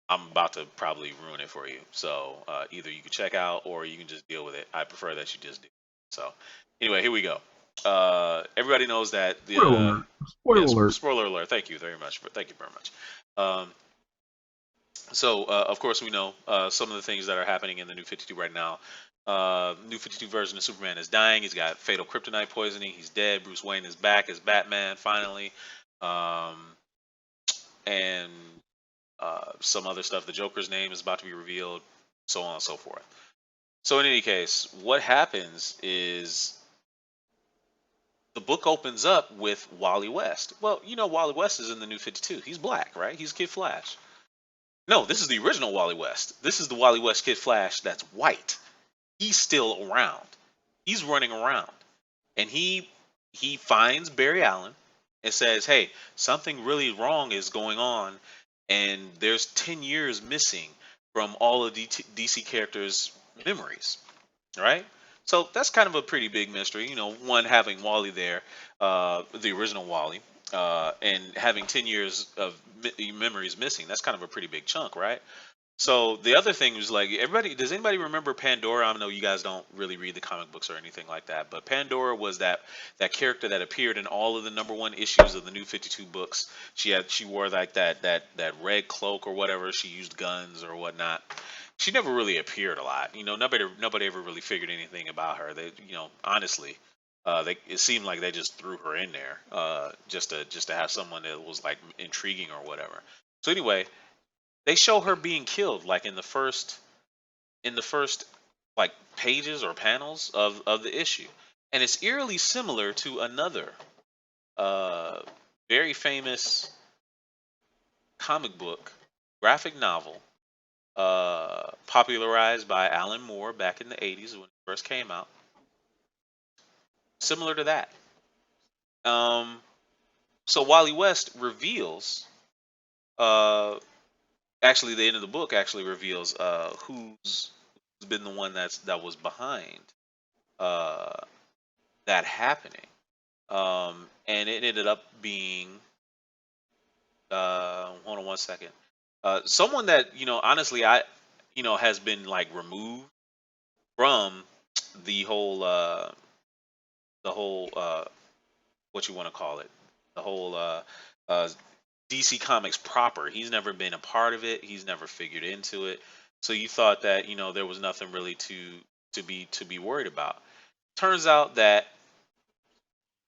I'm about to probably ruin it for you. So either you can check out or you can just deal with it. I prefer that you just do. So anyway, here we go. Everybody knows that the Spoiler alert. Spoiler yes, alert. spoiler alert. Thank you very much. Thank you very much. So, of course, we know some of the things that are happening in the New 52 right now. New 52 version of Superman is dying. He's got fatal kryptonite poisoning. He's dead. Bruce Wayne is back as Batman finally, um, and some other stuff. The Joker's name is about to be revealed, so on and so forth. So, in any case, what happens is the book opens up with Wally West. Well, Wally West is in the New 52. He's black, right? He's Kid Flash. No, this is the original Wally West. This is the Wally West Kid Flash that's white. He's still around. He's running around. And he finds Barry Allen and says, "Hey, something really wrong is going on, and there's 10 years missing from all of DC characters' memories." Right? So that's kind of a pretty big mystery. One, having Wally there, the original Wally, and having 10 years of memories missing. That's kind of a pretty big chunk, right? So the other thing was like, everybody, does anybody remember Pandora? I know you guys don't really read the comic books or anything like that, but Pandora was that character that appeared in all of the #1 issues of the New 52 books. She wore like that red cloak or whatever. She used guns or whatnot. She never really appeared a lot. Nobody ever really figured anything about her. They, honestly, it seemed like they just threw her in there, just to have someone that was like intriguing or whatever. So anyway, they show her being killed like in the first like pages or panels of the issue, and it's eerily similar to another uh very famous comic book graphic novel popularized by Alan Moore back in the 80s when it first came out, similar to that. um so Wally West reveals, uh actually the end of the book actually reveals who's been the one that was behind uh, that happening. And it ended up being, hold on one second, someone that honestly has been like removed from the whole the whole what you want to call it, the whole uh, DC Comics proper. He's never been a part of it. He's never figured into it. So you thought that there was nothing really to be worried about. Turns out that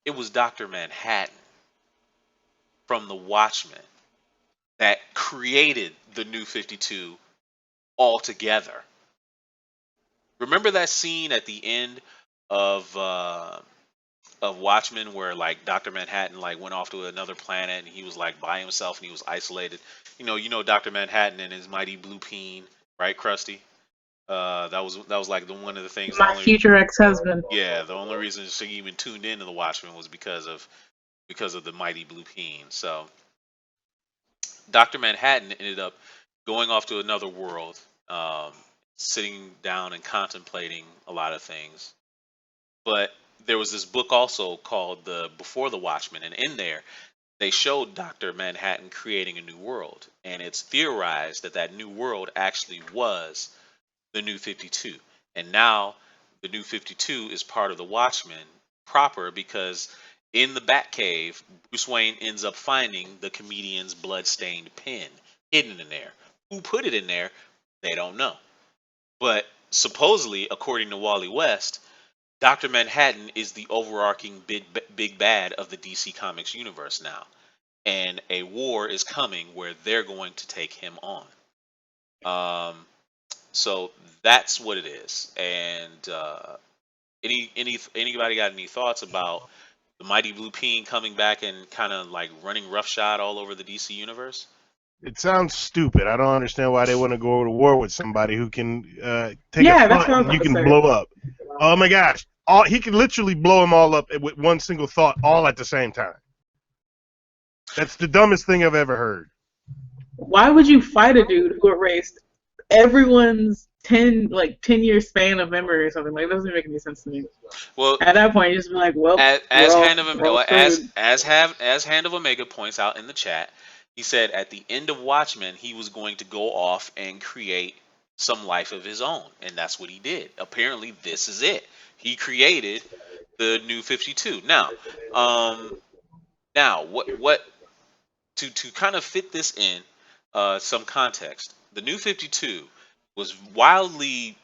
it was Dr. Manhattan from the Watchmen that created the New 52 altogether. Remember that scene at the end of Watchmen where like Dr. Manhattan like went off to another planet and he was like by himself and he was isolated. Dr. Manhattan and his mighty blue peen, right, Krusty? That was like one of the things. The My only future ex-husband. Yeah, the only reason she even tuned into the Watchmen was because of the mighty blue peen. So Dr. Manhattan ended up going off to another world, um, sitting down and contemplating a lot of things. But there was this book also called the Before the Watchmen, and in there they showed Dr. Manhattan creating a new world, and it's theorized that that new world actually was the New 52. And now the New 52 is part of the Watchmen proper because In the Batcave, Bruce Wayne ends up finding the comedian's blood-stained pen hidden in there. Who put it in there? They don't know. But supposedly, according to Wally West, Dr. Manhattan is the overarching big bad of the DC Comics universe now. And a war is coming where they're going to take him on. So that's what it is. And anybody got any thoughts about the Mighty Blue Peen coming back and kind of like running roughshod all over the DC universe? It sounds stupid. I don't understand why they want to go to war with somebody who can take Yeah, a that's thought what I was and you about to can say. blow up. Oh my gosh. He can literally blow them all up with one single thought all at the same time. That's the dumbest thing I've ever heard. Why would you fight a dude who erased everyone's 10-year span of memory or something? Like, it doesn't make any sense to me. Well, At that point, you just be like, well, as we're Hand of all screwed. as Hand of Omega points out in the chat, he said at the end of Watchmen he was going to go off and create some life of his own, and that's what he did. Apparently, this is it. He created the New 52. Now, what to kind of fit this in some context. The New 52 was wildly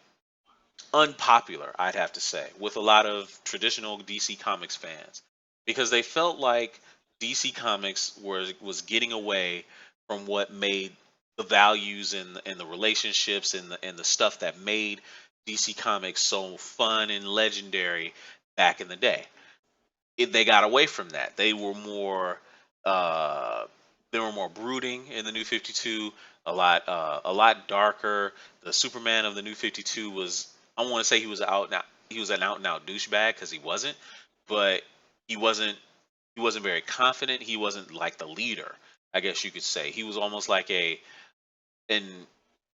unpopular, I'd have to say, with a lot of traditional DC Comics fans because they felt like DC Comics was getting away from what made the values and the relationships and the stuff that made DC Comics so fun and legendary back in the day. They got away from that. Uh, they were more brooding in the New 52, a lot darker. The Superman of the New 52 was, I want to say he was an out and out douchebag because he wasn't, but he wasn't he wasn't very confident. He wasn't like the leader, I guess you could say. He was almost like and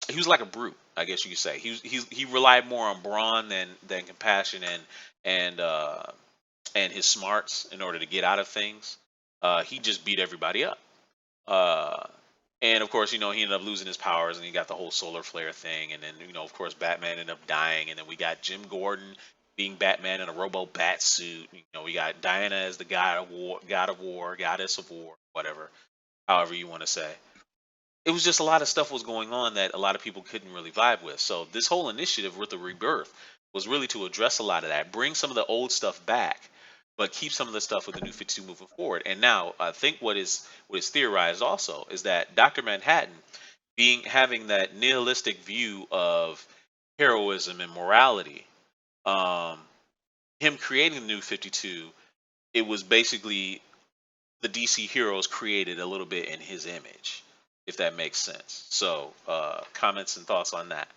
he was like a brute, I guess you could say. He relied more on brawn than compassion and uh and his smarts in order to get out of things. He just beat everybody up. Uh, and of course, he ended up losing his powers, and he got the whole solar flare thing. And then, of course, Batman ended up dying, and then we got Jim Gordon being Batman in a robo bat suit. We got Diana as the god of war, goddess of war, whatever, however you want to say. It was just a lot of stuff was going on that a lot of people couldn't really vibe with. So this whole initiative with the rebirth was really to address a lot of that, bring some of the old stuff back, but keep some of the stuff with the new 52 moving forward. And now I think what is theorized also is that Dr. Manhattan having that nihilistic view of heroism and morality, um, him creating the new 52, it was basically the DC heroes created a little bit in his image, if that makes sense. So, comments and thoughts on that.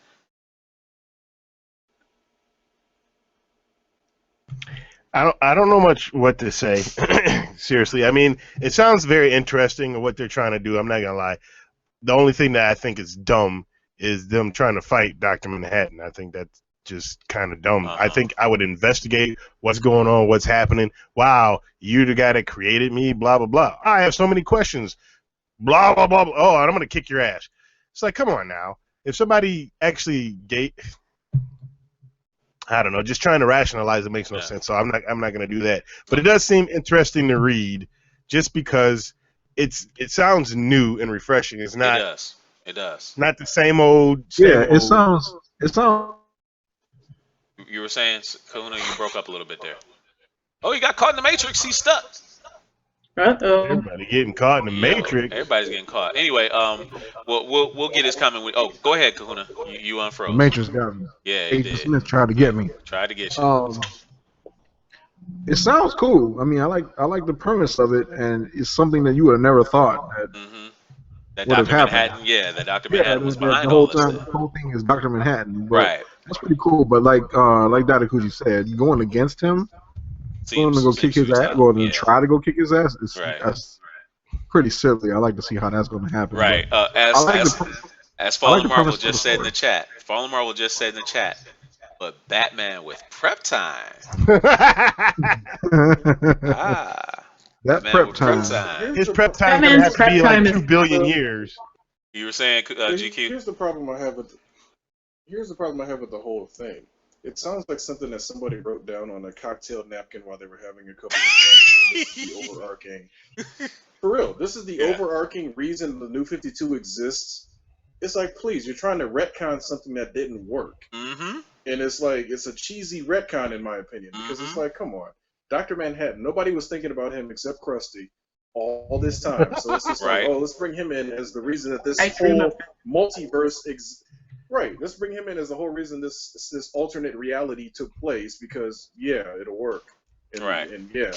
I don't know much what to say. Seriously, I mean, it sounds very interesting what they're trying to do. I'm not gonna lie. The only thing that I think is dumb is them trying to fight Dr. Manhattan. I think that's just kind of dumb. I think I would investigate what's going on, what's happening. Wow, you're the guy that created me, blah, blah, blah. I have so many questions. Blah, blah, blah, blah. Oh, and I'm going to kick your ass. It's like, come on now. If somebody actually I don't know, just trying to rationalize it makes no sense. So I'm not going to do that. But it does seem interesting to read just because it sounds new and refreshing. It's not. It does. Not the same old. It sounds. You were saying, Kahuna, you broke up a little bit there. Oh, you got caught in the Matrix. He's stuck. Uh-oh. Everybody getting caught in the Matrix. Everybody's getting caught. Anyway, we'll get his comment. Oh, go ahead, Kahuna. You unfroze. The Matrix got me. Yeah, he Agent did. Smith tried to get me. Tried to get you. It sounds cool. I mean, I like the premise of it, and it's something that you would have never thought that would have Dr. happened. Manhattan, that Dr. Manhattan was behind the all whole this time. stuff. The whole thing is Dr. Manhattan, but Right. that's pretty cool. But like Dr. Kuji said, going against him, going to go kick his ass, going to try to go kick his ass, that's pretty silly. I like to see how that's going to happen. Right. As Fallen Marvel just said in the chat. Fallen Marvel just said in the chat. But Batman with prep time. That prep time. His prep time is going to have to be like 2 billion years. You were saying, GQ? Here's the problem I have with the whole thing. It sounds like something that somebody wrote down on a cocktail napkin while they were having a couple of drinks. and this is the overarching. For real, this is the Yeah. overarching reason the New 52 exists. It's like, please, you're trying to retcon something that didn't work. Mm-hmm. And it's like, it's a cheesy retcon, in my opinion, because it's like, come on. Dr. Manhattan, nobody was thinking about him except Krusty all this time. So it's just like, Right. oh, let's bring him in as the reason that this I dream whole of multiverse Right, let's bring him in as the whole reason this alternate reality took place, because, yeah, it'll work. And, Right. and yeah.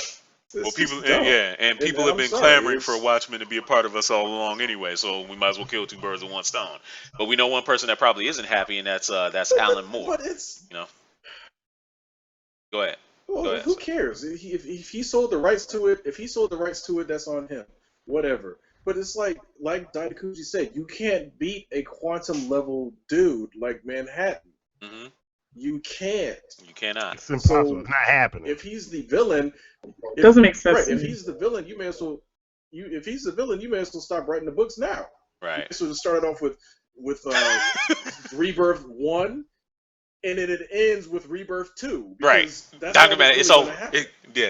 Well, It's people, just dumb. and people And have I'm been sorry, clamoring it's- for Watchmen to be a part of us all along anyway, so we might as well kill two birds with one stone. But we know one person that probably isn't happy, and that's Alan Moore. But it's You know. Go ahead. well, Go ahead. who Sir. cares? If he sold the rights to it, that's on him. Whatever. But it's like Daikuchi said, you can't beat a quantum level dude like Manhattan. Mm-hmm. You can't. You cannot. It's impossible. So It's not happening. if he's the villain, Doesn't make sense. right? If he's the villain, you may as well. If he's the villain, you may as well stop writing the books now. Right. So it started off with Rebirth 1, and then it ends with Rebirth 2. Right. Because that's Dr. how Manna, really it's gonna over. happen.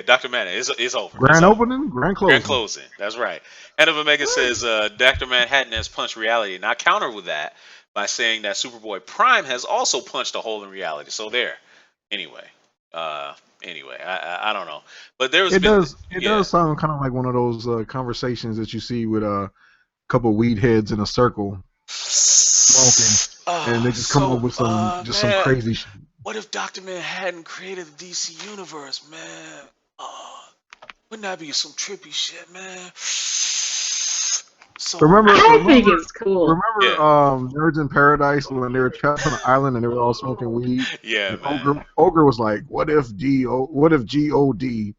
Dr. Manna, it's over. Grand It's over. opening, grand closing. Grand closing. That's right. Head of Omega says Dr. Manhattan has punched reality. And I counter with that by saying that Superboy Prime has also punched a hole in reality. So there. Anyway. I don't know. But there's It been does sound kind of like one of those conversations that you see with a couple weed heads in a circle smoking, and they just come up with some crazy shit. What if Dr. Manhattan created the DC universe, man? Wouldn't that be some trippy shit, man? So I think it's cool. Remember Nerds in Paradise when they were trapped on an island and they were all smoking weed? yeah, And man. Ogre was like, what if G-O-D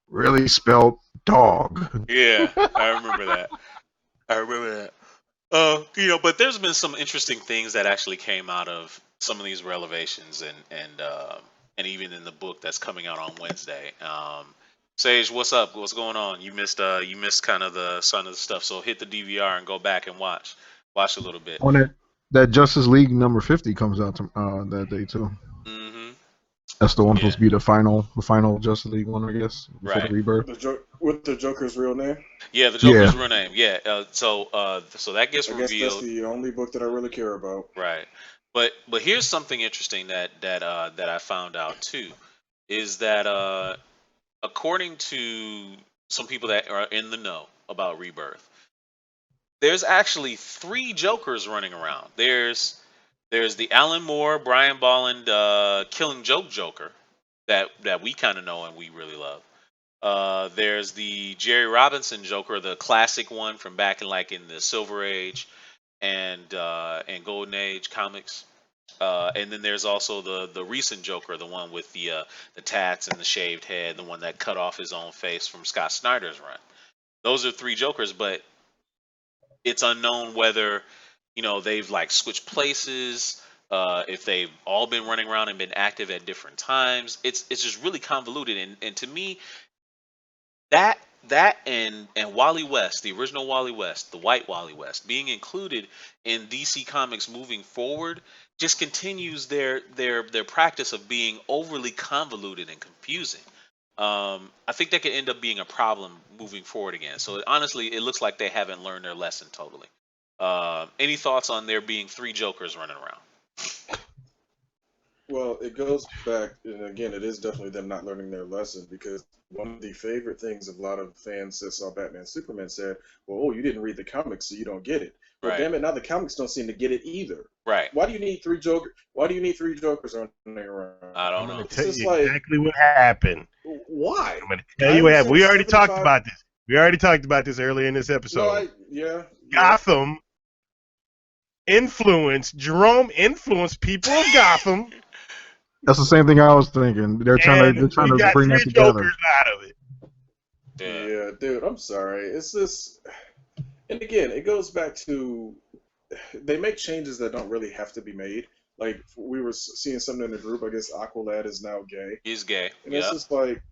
really spelled dog? Yeah, I remember that. But there's been some interesting things that actually came out of some of these revelations, and even in the book that's coming out on Wednesday. Sage, what's up? What's going on? You missed kind of some of the stuff, so hit the DVR and go back and watch a little bit. When that Justice League number 50 comes out that day too. Mm-hmm. That's the one supposed to be the final Justice League one, I guess, before Right. the rebirth. With the Joker's real name. Yeah, the Joker's real name. Yeah. So that gets I guess revealed. that's the only book that I really care about. Right. But here's something interesting that I found out too, is that according to some people that are in the know about Rebirth, there's actually 3 Jokers running around. There's the Alan Moore, Brian Bolland, Killing Joke Joker that we kind of know and we really love. There's the Jerry Robinson Joker, the classic one from back in the Silver Age and Golden Age comics. And then there's also the recent Joker, the one with the tats and the shaved head, the one that cut off his own face from Scott Snyder's run. Those are 3 Jokers, but it's unknown whether they've switched places, if they've all been running around and been active at different times. It's just really convoluted, and to me, that and Wally West, the original Wally West, the white Wally West, being included in DC Comics moving forward just continues their practice of being overly convoluted and confusing. I think that could end up being a problem moving forward again. So honestly, it looks like they haven't learned their lesson totally. Any thoughts on there being 3 Jokers running around? Well, it goes back, and again, it is definitely them not learning their lesson, because one of the favorite things of a lot of fans that saw Batman Superman said, well, oh, you didn't read the comics, so you don't get it. Well, Right. damn it, now the comics don't seem to get it either. Right. Why do you need 3 Jokers? Why do you need 3 Jokers running around? I don't I'm know. going to It's tell just you like, exactly what happened. why? I'm going to tell you what happened. We already talked 75 about this. We already talked about this earlier in this episode. Yeah. Gotham Jerome influenced people of Gotham. That's the same thing I was thinking. They're trying to bring that together. Jokers out of it. Yeah, dude, I'm sorry. It's just, and again, it goes back to, they make changes that don't really have to be made. Like, we were seeing something in the group, I guess Aqualad is now gay. He's gay. And it's just like,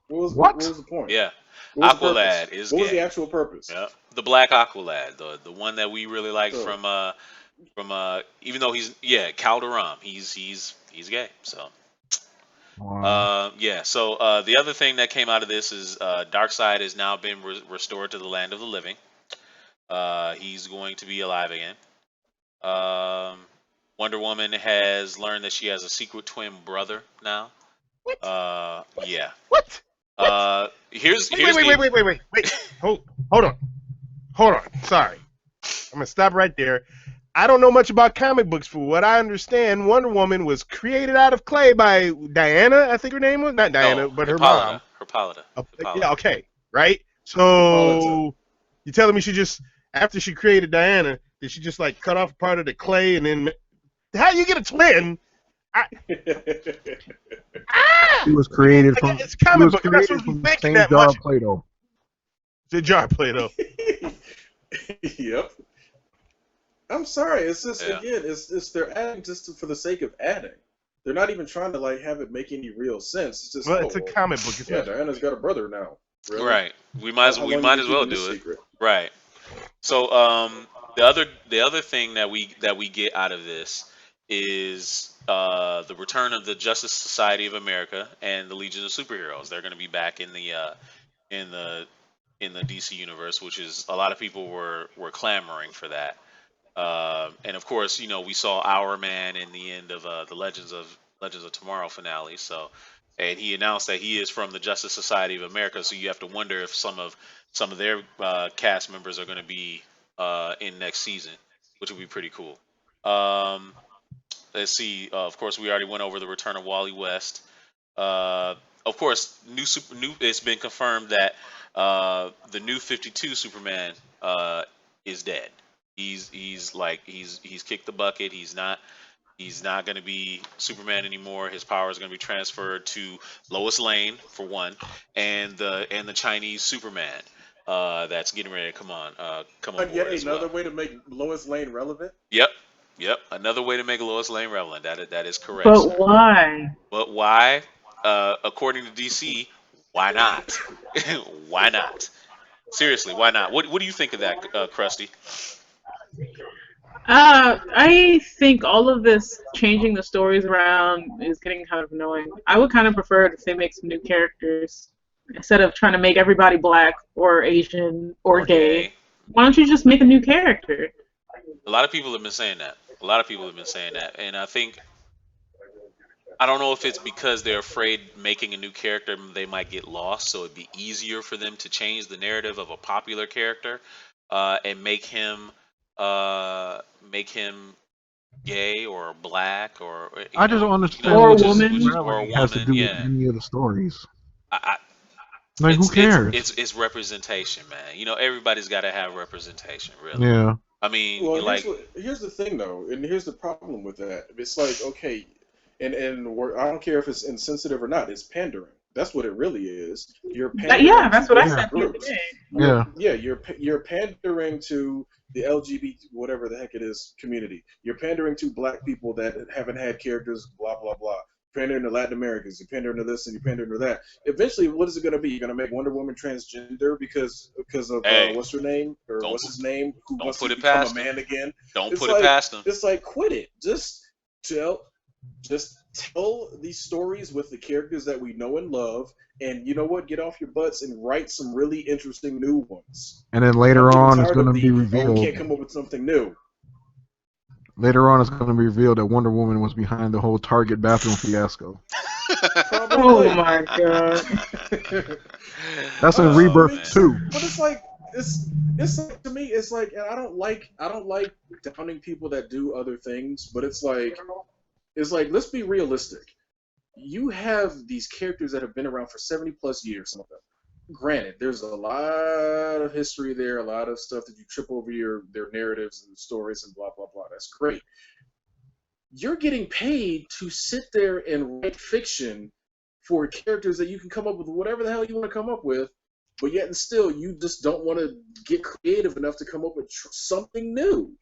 what was the point? Yeah. What was the Aqualad purpose? is What gay. was the actual purpose? Yeah. The black Aqualad, the one that we really like So- from even though he's Calderon, he's gay. So Wow. Yeah. So the other thing that came out of this is Darkseid has now been restored to the land of the living. He's going to be alive again. Um, Wonder Woman has learned that she has a secret twin brother now. What? Yeah. What? What? Here's Wait, wait, the wait, wait, wait, wait, wait. Hold on. Hold on. Sorry. I'm gonna stop right there. I don't know much about comic books. For what I understand, Wonder Woman was created out of clay by Diana, I think her name was. Not Diana, no but her Hippolyta. mom. Hippolyta. Yeah, Hippolyta. okay. Right? Hippolyta. So you're telling me she just, after she created Diana, did she just like cut off part of the clay and then how you get a twin? He was created Like, from it's a comic book. I'm not supposed to be the thinking same that jar much. of Play-Doh. It's a jar play though. Yep. I'm sorry. It's just Yeah. again, it's they're adding just for the sake of adding. They're not even trying to like have it make any real sense. It's just Well, it's a comic book. It's yeah, not. Diana's got a brother now. Really? Right. We How we long you might been as well keeping this do it. secret? Right. So the other thing that we get out of this is the return of the Justice Society of America and the Legion of Superheroes. They're going to be back in the in the DC universe, which is a lot of people were clamoring for that. And of course, you know, we saw Our Man in the end of the Legends of Tomorrow finale. So, and he announced that he is from the Justice Society of America. So you have to wonder if some of their cast members are going to be in next season, which would be pretty cool. Um, let's see. Of course, we already went over the return of Wally West. Uh, of course, new. It's been confirmed that the new 52 Superman is dead. He's kicked the bucket. He's not going to be Superman anymore. His power is going to be transferred to Lois Lane for one, and the Chinese Superman that's getting ready to come on And yet board as another well. way to make Lois Lane relevant. Yep, yep. Another way to make Lois Lane relevant. That is correct, sir. But why? But why? According to DC, why not? Why not? Seriously, why not? What do you think of that, Krusty? I think all of this changing the stories around is getting kind of annoying. I would kind of prefer it if they make some new characters instead of trying to make everybody black or Asian or Or gay? gay. Why don't you just make a new character? A lot of people have been saying that. A lot of people have been saying that, and I don't know if it's because they're afraid making a new character they might get lost, so it'd be easier for them to change the narrative of a popular character and uh, make him gay or black or I just don't you know understand Or a what which the is woman. or a neutrality has to woman, do with yeah. any of the stories. I, Like, who cares? it's representation, man. You know, everybody's got to have representation, really. Yeah. I mean, Well, you like here's the thing though, and here's the problem with that. It's like okay, I don't care if it's insensitive or not. It's pandering. That's what it really is. You're Yeah, pandering to that's what I different said the other groups. day. Yeah. You're pandering to the LGBT whatever the heck it is community. You're pandering to black people that haven't had characters. Blah blah blah. Pandering to Latin Americans. You're pandering to this and you're pandering to that. Eventually, what is it going to be? You're going to make Wonder Woman transgender because of hey, what's her name or don't what's his name who don't wants put to it become a past them. man again. Don't It's put it like past them. it's like quit it. Tell just tell these stories with the characters that we know and love, and you know what? Get off your butts and write some really interesting new ones. And then I'm later getting on, it's tired going of to be the we revealed. can't come up with something new. Later on, it's going to be revealed that Wonder Woman was behind the whole Target bathroom fiasco. Oh my god. That's I in mean, Rebirth man. 2. but it's like it's like to me it's like and I don't like downing people that do other things, but it's like let's be realistic. You have these characters that have been around for 70 plus years, some of them. Granted, there's a lot of history there, a lot of stuff that you trip over their narratives and stories and blah blah blah. That's great. You're getting paid to sit there and write fiction for characters that you can come up with whatever the hell you want to come up with, but yet and still you just don't want to get creative enough to come up with something new.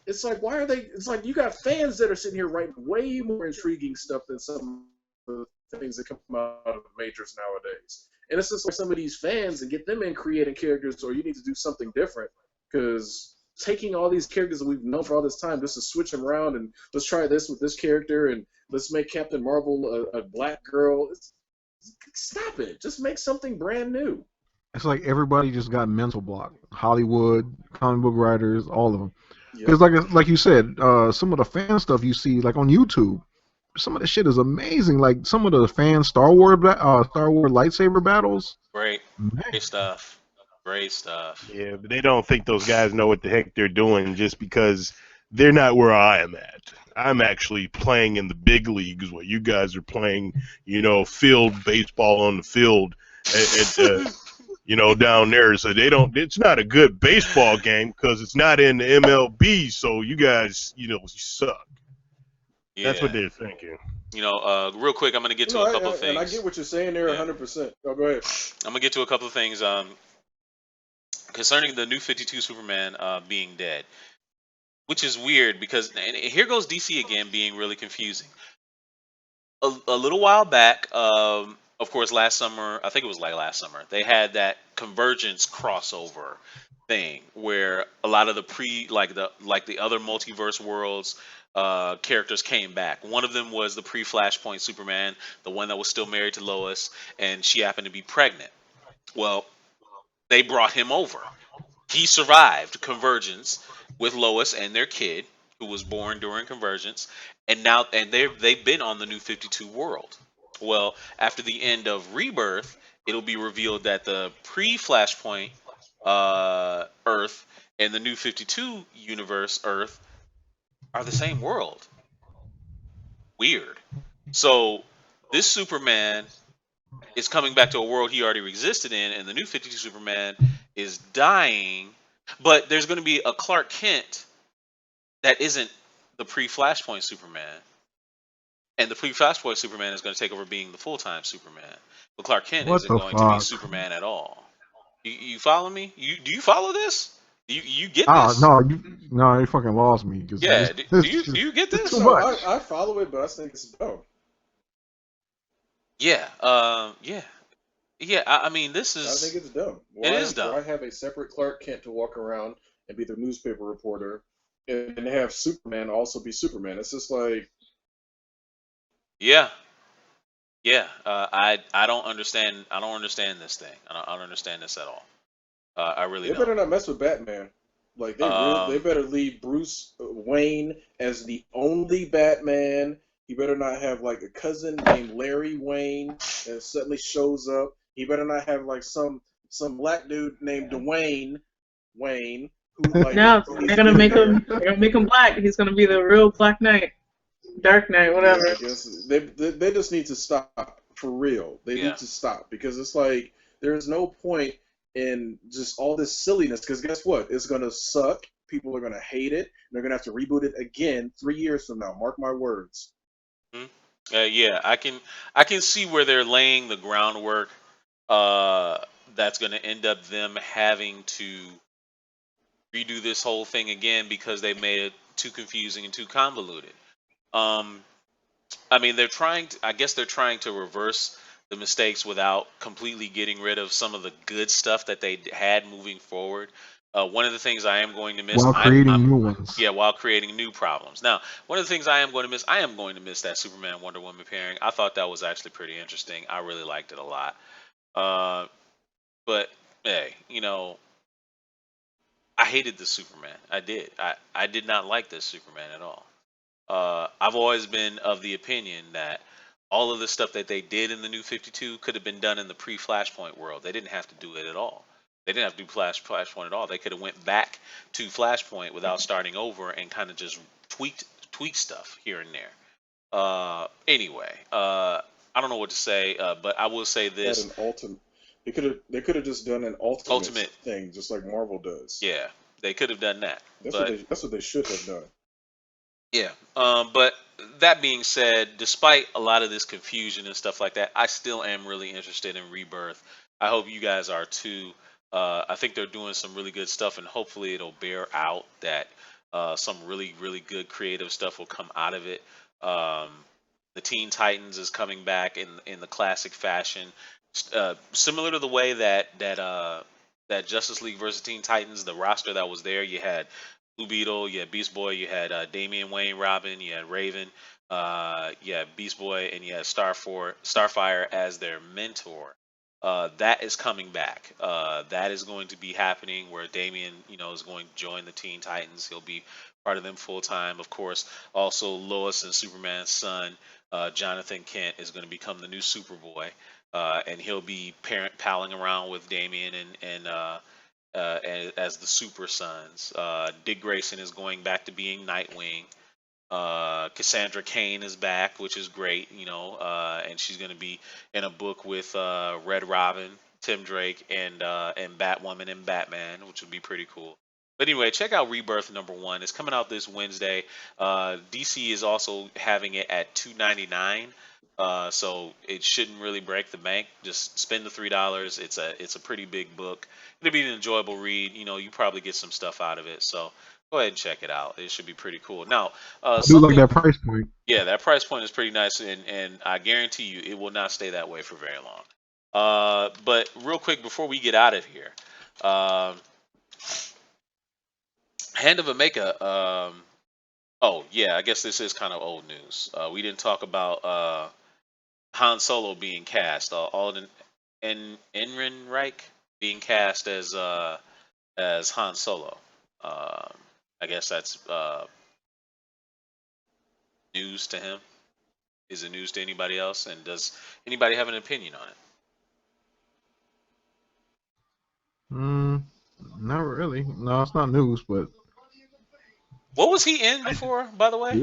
It's like why are they? It's like you got fans that are sitting here writing way more intriguing stuff than some of the things that come out of majors nowadays. And it's just like some of these fans and get them in creating characters, or you need to do something different because taking all these characters that we've known for all this time just to switch them around and let's try this with this character and let's make Captain Marvel a black girl. Stop it. Just make something brand new. It's like everybody just got mental block. Hollywood, comic book writers, all of them. Yep. Because like you said, some of the fan stuff you see like on YouTube, some of the shit is amazing. Like some of the fan Star Wars lightsaber battles. Great, Man, great stuff. Great stuff. Yeah, but they don't think those guys know what the heck they're doing just because they're not where I am at. I'm actually playing in the big leagues where you guys are playing, field baseball on the field down there. So they don't. It's not a good baseball game because it's not in the MLB. So you guys, you suck. That's what Yeah. they're thinking. Real quick, I'm gonna get to a couple of and I things. get what you're saying there Yeah. 100%. Oh, go ahead. I'm gonna get to a couple of things concerning the new 52 Superman being dead, which is weird because and here goes DC again being really confusing. A little while back, of course, last summer, I think it was like last summer, they had that Convergence crossover thing where a lot of the the other multiverse worlds characters came back. One of them was the pre-Flashpoint Superman, the one that was still married to Lois, and she happened to be pregnant. Well, they brought him over. He survived Convergence with Lois and their kid, who was born during Convergence, and they've been on the New 52 world. Well, after the end of Rebirth, it'll be revealed that the pre-Flashpoint Earth and the New 52 universe Earth are the same world. Weird. So this Superman is coming back to a world he already existed in, and the New 52 Superman is dying. But there's going to be a Clark Kent that isn't the pre-Flashpoint Superman, and the pre-Flashpoint Superman is going to take over being the full-time Superman. But Clark Kent what isn't the going to be fuck? Superman at all. You follow me? Do you follow this? You get Ah, this? no, you fucking lost me because Yeah. Do this you get it's this? too No, much. I follow it, but I think it's dumb. Yeah. Yeah. Yeah. I mean, this I think is it's dumb. it is Why dumb. have a separate Clark Kent to walk around and be the newspaper reporter and have Superman also be Superman? It's just like Yeah. Yeah. I don't understand. I don't understand this thing. I don't understand this at all. I really they don't. better not mess with Batman. Like they Um. better leave Bruce Wayne as the only Batman. He better not have like a cousin named Larry Wayne that suddenly shows up. He better not have like some black dude named Dwayne Wayne who like No, he's getting there. they're gonna make him black. He's gonna be the real Black Knight, Dark Knight, Yeah, whatever. I guess they just need to stop for real. They Yeah. need to stop because it's like there is no point in just all this silliness. Because guess what? It's gonna suck. People are gonna hate it. And they're gonna have to reboot it again 3 years from now. Mark my words. Mhm. Yeah. I can see where they're laying the groundwork. Uh. That's going to end up them having to redo this whole thing again because they made it too confusing and too convoluted. Um, I mean, I guess they're trying to reverse the mistakes without completely getting rid of some of the good stuff that they had moving forward. One of the things I am going to miss, While I'm creating new ones. yeah, while creating new problems. Now, one of the things I am going to miss that Superman Wonder Woman pairing. I thought that was actually pretty interesting. I really liked it a lot. Uh, but hey, I hated the Superman. I did. I did not like this Superman at all. I've always been of the opinion that all of the stuff that they did in the New 52 could have been done in the pre-Flashpoint world. They didn't have to do it at all. They didn't have to do Flashpoint at all. They could have went back to Flashpoint without starting over and kind of just tweak stuff here and there. Anyway, I don't know what to say, but I will say Had this: an ultimate. They could have just done an ultimate Ultimate, thing, just like Marvel does. yeah, they could have done that, but That's what they should have done. yeah. But that being said, despite a lot of this confusion and stuff like that, I still am really interested in Rebirth. I hope you guys are too. I think they're doing some really good stuff, and hopefully it'll bear out that some really, really good creative stuff will come out of it. Um, the Teen Titans is coming back in the classic fashion, similar to the way that that Justice League versus Teen Titans, the roster that was there, you had Blue Beetle, you had Beast Boy, you had Damian Wayne Robin, you had Raven, you had Beast Boy, and you had Starfire as their mentor. That is coming back. That is going to be happening where Damian, is going to join the Teen Titans. He'll be part of them full time. Of course, also Lois and Superman's son, Jonathan Kent, is going to become the new Superboy, and he'll be palling around with Damian and as the Super Sons. Dick Grayson is going back to being Nightwing. Cassandra Cain is back, which is great, and she's going to be in a book with Red Robin, Tim Drake, and Batwoman and Batman, which would be pretty cool. But anyway, check out Rebirth #1. It's coming out this Wednesday. DC is also having it at $2.99. So it shouldn't really break the bank. Just spend the $3. It's a pretty big book. It'll be an enjoyable read. You probably get some stuff out of it. So go ahead and check it out. It should be pretty cool. Now, I do like that price point. yeah, that price point is pretty nice, and I guarantee you it will not stay that way for very long. But real quick before we get out of here, Hand of Omega. Oh yeah, I guess this is kind of old news. We didn't talk about Han Solo being cast. Alden Ehrenreich being cast as Han Solo. I guess that's news to him. Is it news to anybody else? And does anybody have an opinion on it? Not really. No, it's not news, but What was he in before, by the way?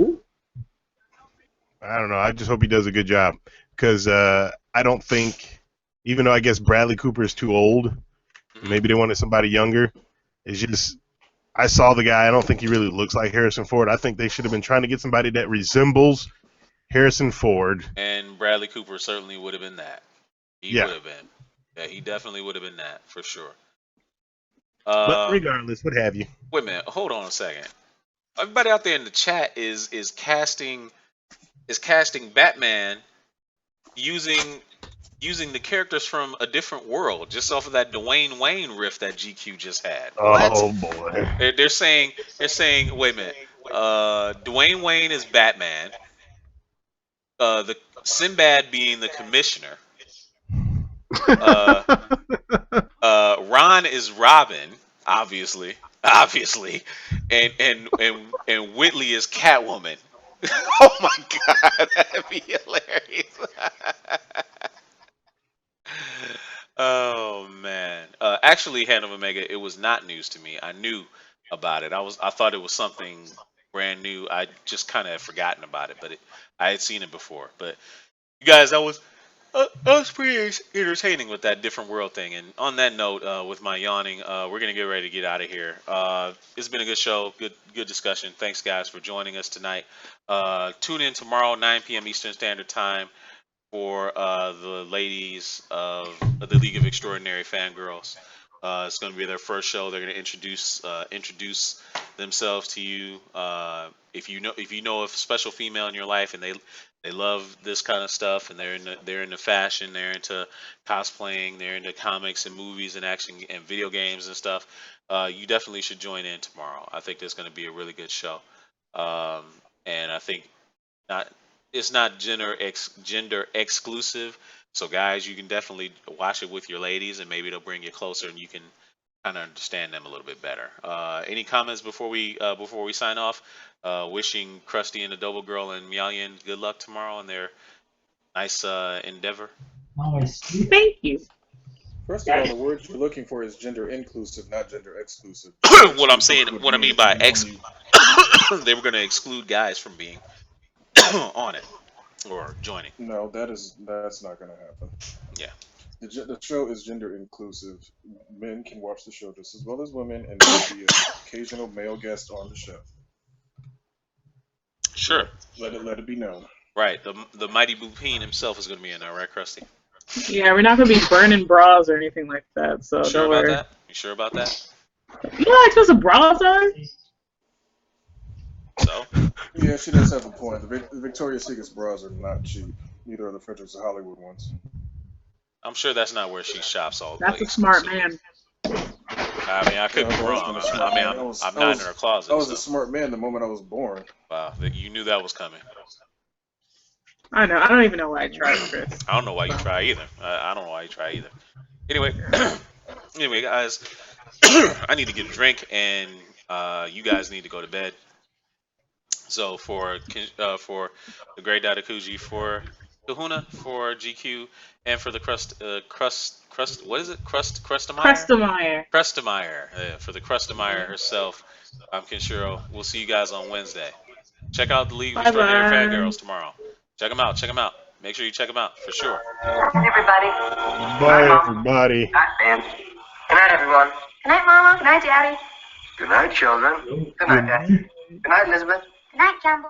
I don't know. I just hope he does a good job because I don't think, even though I guess Bradley Cooper is too old, maybe they wanted somebody younger. It's just I saw the guy. I don't think he really looks like Harrison Ford. I think they should have been trying to get somebody that resembles Harrison Ford. And Bradley Cooper certainly would have been that. He would have been. Yeah, he definitely would have been that for sure. But regardless, what have you? Wait a minute. Hold on a second. Everybody out there in the chat is casting Batman using the characters from a different world, just off of that Dwayne Wayne riff that GQ just had. Oh boy! They're saying wait a minute. Dwayne Wayne is Batman. The Sinbad being the commissioner. Ron is Robin, obviously, and Whitley is Catwoman. Oh my God, that'd be hilarious. Oh man. Actually, Hand of Omega, it was not news to me. I knew about it. I thought it was something brand new. I just kind of had forgotten about it, but I had seen it before. But you guys, that was pretty entertaining with that different world thing. And on that note, with my yawning, we're gonna get ready to get out of here. It's been a good show, good discussion. Thanks guys for joining us tonight. Tune in tomorrow, 9 p.m. Eastern Standard Time, for the ladies of the League of Extraordinary Fangirls. It's going to be their first show. They're going to introduce themselves to you. If you know a special female in your life and they love this kind of stuff, and they're into fashion, they're into cosplaying, they're into comics and movies and action and video games and stuff, you definitely should join in tomorrow. I think there's going to be a really good show, and I think it's not gender exclusive. So guys, you can definitely watch it with your ladies, and maybe it'll bring you closer, and you can kind of understand them a little bit better. Any comments before we sign off? Wishing Krusty and the Double Girl and Meowlian good luck tomorrow in their nice endeavor. Thank you. First of all, the word you're looking for is gender inclusive, not gender exclusive. What I mean by they were going to exclude guys from being on it or joining. No, that's not going to happen. Yeah. The show is gender inclusive. Men can watch the show just as well as women, and there will be an occasional male guest on the show. Sure. Let it be known. Right. The mighty PEEN himself is going to be in there, right, Krusty? Yeah, we're not going to be burning bras or anything like that. So sure don't worry. about that? You sure about that? You know how expensive bras are? So? Yeah, she does have a point. The Victoria's Secret bras are not cheap. Neither are the Fredericks of Hollywood ones. I'm sure that's not where she shops all. That's a smart man. I mean, I could be I've always been wrong. a I smart mean, man. I'm not in her I closet, was a so smart man the moment I was born. wow, you knew that was coming. I know. I don't even know why I tried, Chris. I don't know why you So. try either. I don't know why you try either. Anyway, anyway, guys, I need to get a drink, and you guys need to go to bed. So for the Great Datakuji, for Kahuna, for GQ, and for the Crust, what is it? Crustameyer? Crustameyer. Crustameyer. For the Crustameyer herself, I'm Kenshiro. We'll see you guys on Wednesday. Check out the League of Bye Extraordinary bye. Fangirls tomorrow. Check them out. Check them out. Make sure you check them out for sure. Hey, everybody. Good night, Bye, Mom. everybody. Good night, Ben. Good night, everyone. Good night, Mama. Good night, Daddy. Good night, children. Good night, Daddy. Good night, Elizabeth. Good night, Jumbo.